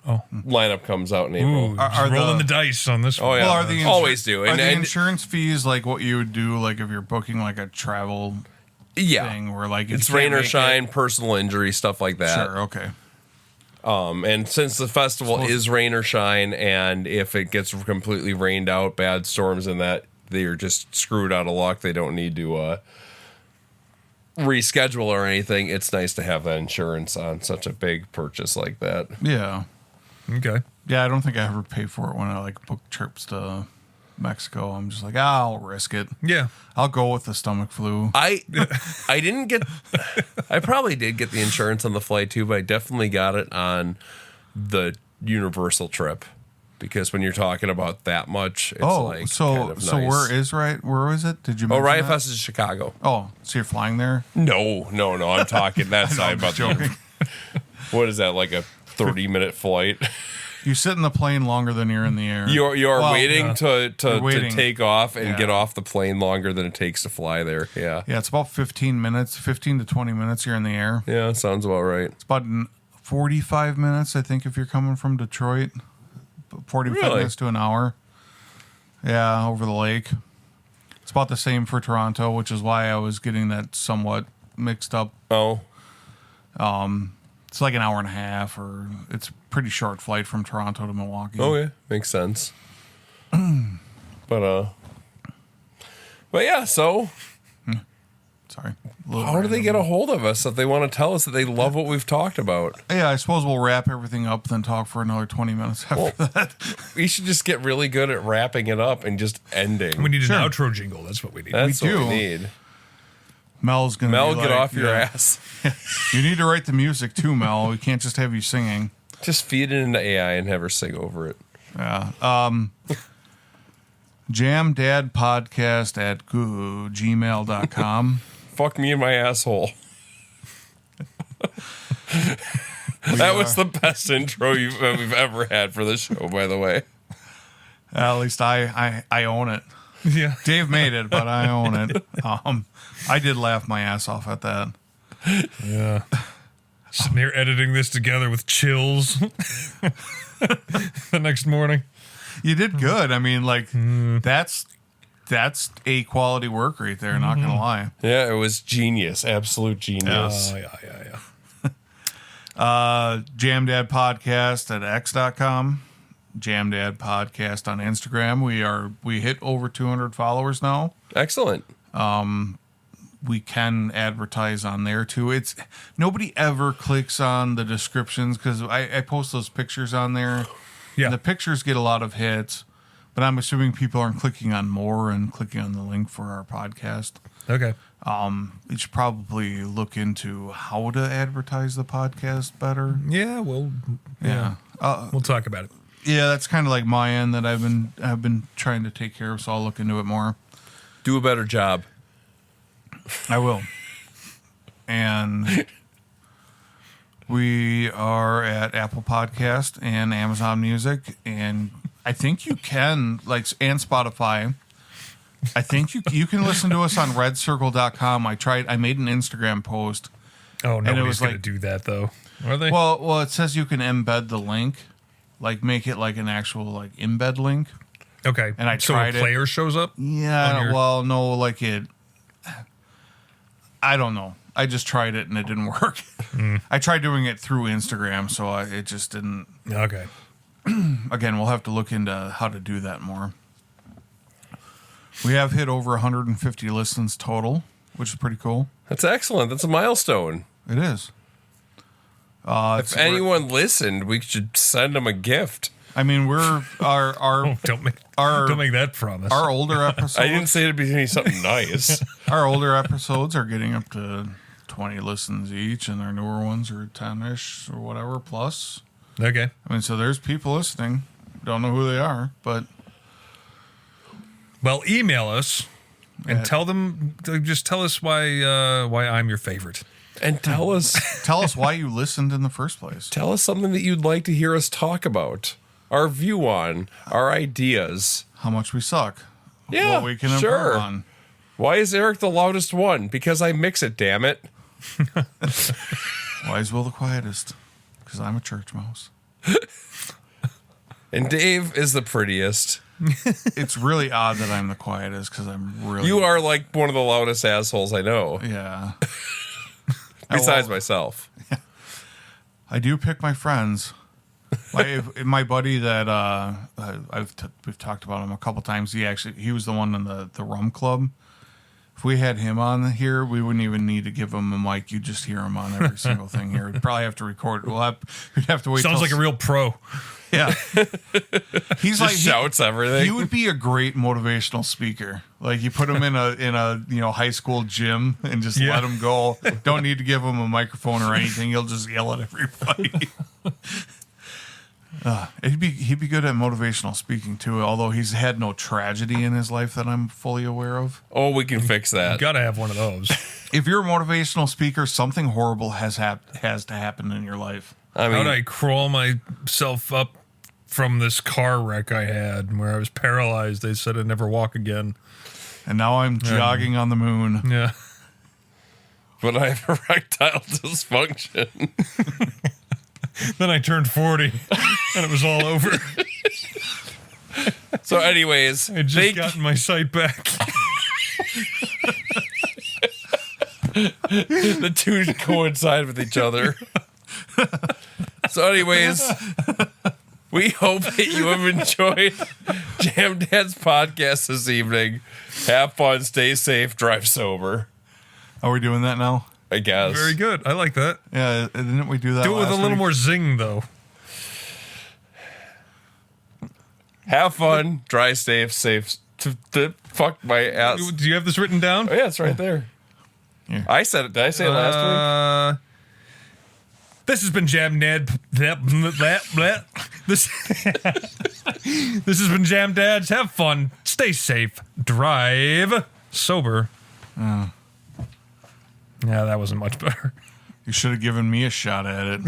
C: lineup comes out in April.
A: Ooh, just rolling the dice on this one.
C: Oh yeah,
B: Well, are the
C: always do.
B: Are
C: And,
B: the
C: and
B: insurance fees like what you would do, like if you're booking like a travel thing, where like if
C: it's
B: you can't
C: rain or
B: make
C: shine, personal injury, stuff like
B: It,
C: that.
B: sure, okay.
C: And since the festival is rain or shine, and if it gets completely rained out, bad storms and that, they're just screwed out of luck. They don't need to reschedule or anything. It's nice to have that insurance on such a big purchase like that.
B: Yeah,
A: Okay.
B: yeah. I don't think I ever pay for it when I like book trips to Mexico. I'm just like, I'll risk it.
A: Yeah.
B: I'll go with the stomach flu.
C: I didn't get. I probably did get the insurance on the flight too, but I definitely got it on the Universal trip, because when you're talking about that much, it's like kind of
B: so
C: nice.
B: where was it? Did you?
C: Oh,
B: mention
C: Riot
B: that?
C: Fest is Chicago.
B: Oh, so you're flying there?
C: No. I'm talking that side about
B: Joking.
C: what is that, like a 30-minute flight?
B: You sit in the plane longer than you're in the air.
C: You're
B: Well,
C: waiting to
B: waiting.
C: take off and
B: Yeah.
C: get off the plane longer than it takes to fly there. Yeah.
B: Yeah, it's about 15 minutes, 15 to 20 minutes you're in the air.
C: Yeah, sounds about right.
B: It's about 45 minutes, I think, if you're coming from Detroit. 45
C: Really?
B: minutes to an hour. Yeah, over the lake. It's about the same for Toronto, which is why I was getting that somewhat mixed up.
C: Oh,
B: It's like an hour and a half, or it's a pretty short flight from Toronto to Milwaukee.
C: yeah, makes sense. But yeah, so
B: Sorry.
C: how do they get a hold of us if they want to tell us that they love what we've talked about?
B: Yeah, I suppose we'll wrap everything up, then talk for another 20 minutes after that.
C: We should just get really good at wrapping it up and just ending.
A: We need
B: Sure.
A: an outro jingle. That's what we need.
C: That's
B: we
C: what
B: do.
C: we need.
B: Mel's going to
C: Mel,
B: be
C: get
B: like,
C: off your
B: yeah.
C: ass.
B: You need to write the music too, Mel. We can't just have you singing.
C: Just feed it into AI and have her sing over it.
B: Yeah. Jamdadpodcast at gmail.com.
C: Fuck me in my asshole. That was the best intro we've ever had for the show, by the way.
B: At least I own it.
A: Yeah.
B: Dave made it, but I own it. I did laugh my ass off at that.
A: Yeah. Sitting here editing this together with chills the next morning.
B: You did good. I mean, like that's A quality work right there. Not gonna lie.
C: Yeah, it was genius. Absolute genius.
A: Oh, yeah.
B: Jamdad Podcast at x.com. Jamdad Podcast on Instagram. We hit over 200 followers now.
C: Excellent.
B: We can advertise on there too. It's nobody ever clicks on the descriptions because I post those pictures on there.
A: Yeah.
B: And the pictures get a lot of hits, but I'm assuming people aren't clicking on more and clicking on the link for our podcast.
A: Okay.
B: You should probably look into how to advertise the podcast better.
A: Yeah, well,
B: Yeah.
A: we'll talk about it.
B: Yeah, that's kind of like my end that I've been trying to take care of, so I'll look into it more.
C: Do a better job.
B: I will. And we are at Apple Podcast and Amazon Music, and I think you can and Spotify. I think you can listen to us on redcircle.com. I made an Instagram post.
A: Oh,
B: it
A: nobody's
B: was
A: going to
B: like-
A: do that, though. Are they?
B: Well, it says you can embed the link, make it like an actual embed link.
A: okay.
B: and I
A: so
B: tried
A: a
B: it.
A: player shows up?
B: Yeah,
A: On your-
B: well, no, I don't know. I just tried it and it didn't work. I tried doing it through Instagram, so it just didn't.
A: Okay.
B: Again, we'll have to look into how to do that more. We have hit over 150 listens total, which is pretty cool.
C: That's excellent. That's a milestone.
B: It is.
C: If anyone listened, we should send them a gift.
B: I mean, we're our
A: Oh, don't make that promise.
B: our older episodes.
C: I didn't say it'd be something nice.
B: Our older episodes are getting up to 20 listens each, and our newer ones are 10-ish or whatever plus.
A: Okay.
B: I mean, so there's people listening. Don't know who they are, but
A: Well, email us and tell us why I'm your favorite.
C: And tell us
B: why you listened in the first place.
C: something that you'd like to hear us talk about. Our view on, our ideas.
B: How much we suck.
C: Yeah,
B: What we can improve
C: sure.
B: on.
C: Why is Eric the loudest one? Because I mix it, damn it.
B: Why is Will the quietest? Because I'm a church mouse.
C: And Dave is the prettiest.
B: It's really odd that I'm the quietest because I'm really.
C: You are like one of the loudest assholes I know.
B: Yeah.
C: Besides myself.
B: I do pick my friends. My buddy that we've talked about him a couple times. He was the one in the rum club. If we had him on here, we wouldn't even need to give him a mic. You just hear him on every single thing here. We'd probably have to record. We'd have to wait.
A: Sounds like a real pro.
B: Yeah. He's
C: Just shouts everything.
B: He would be a great motivational speaker. Like you put him in a high school gym and just let him go. Don't need to give him a microphone or anything. He'll just yell at everybody. He'd be good at motivational speaking too, although he's had no tragedy in his life that I'm fully aware of.
C: Oh, we can fix that.
A: You gotta have one of those.
B: If you're a motivational speaker, something horrible has to happen in your life.
C: I mean,
A: How'd I crawl myself up from this car wreck I had where I was paralyzed? They said I'd never walk again.
B: And now I'm jogging on the moon.
A: Yeah.
C: but I have erectile dysfunction.
A: Then I turned 40 and it was all over.
C: So anyways,
A: I just gotten my sight back.
C: The two coincide with each other. So anyways, we hope that you have enjoyed Jam Dad's podcast this evening. Have fun, stay safe, drive sober.
B: Are we doing that now?
C: I guess.
A: Very good. I like that.
B: Yeah, didn't we do that?
A: Do it with a
B: last
A: little
B: week?
A: more zing, though.
C: Have fun, drive safe. Fuck my ass.
A: Do you have this written down?
C: Oh, yeah, it's right there.
B: Here.
C: I said it. Did I say it last week?
A: This has been Jam Dad. This has been Jam Dads. Have fun. Stay safe. Drive sober. Yeah, that wasn't much better.
B: You should have given me a shot at it.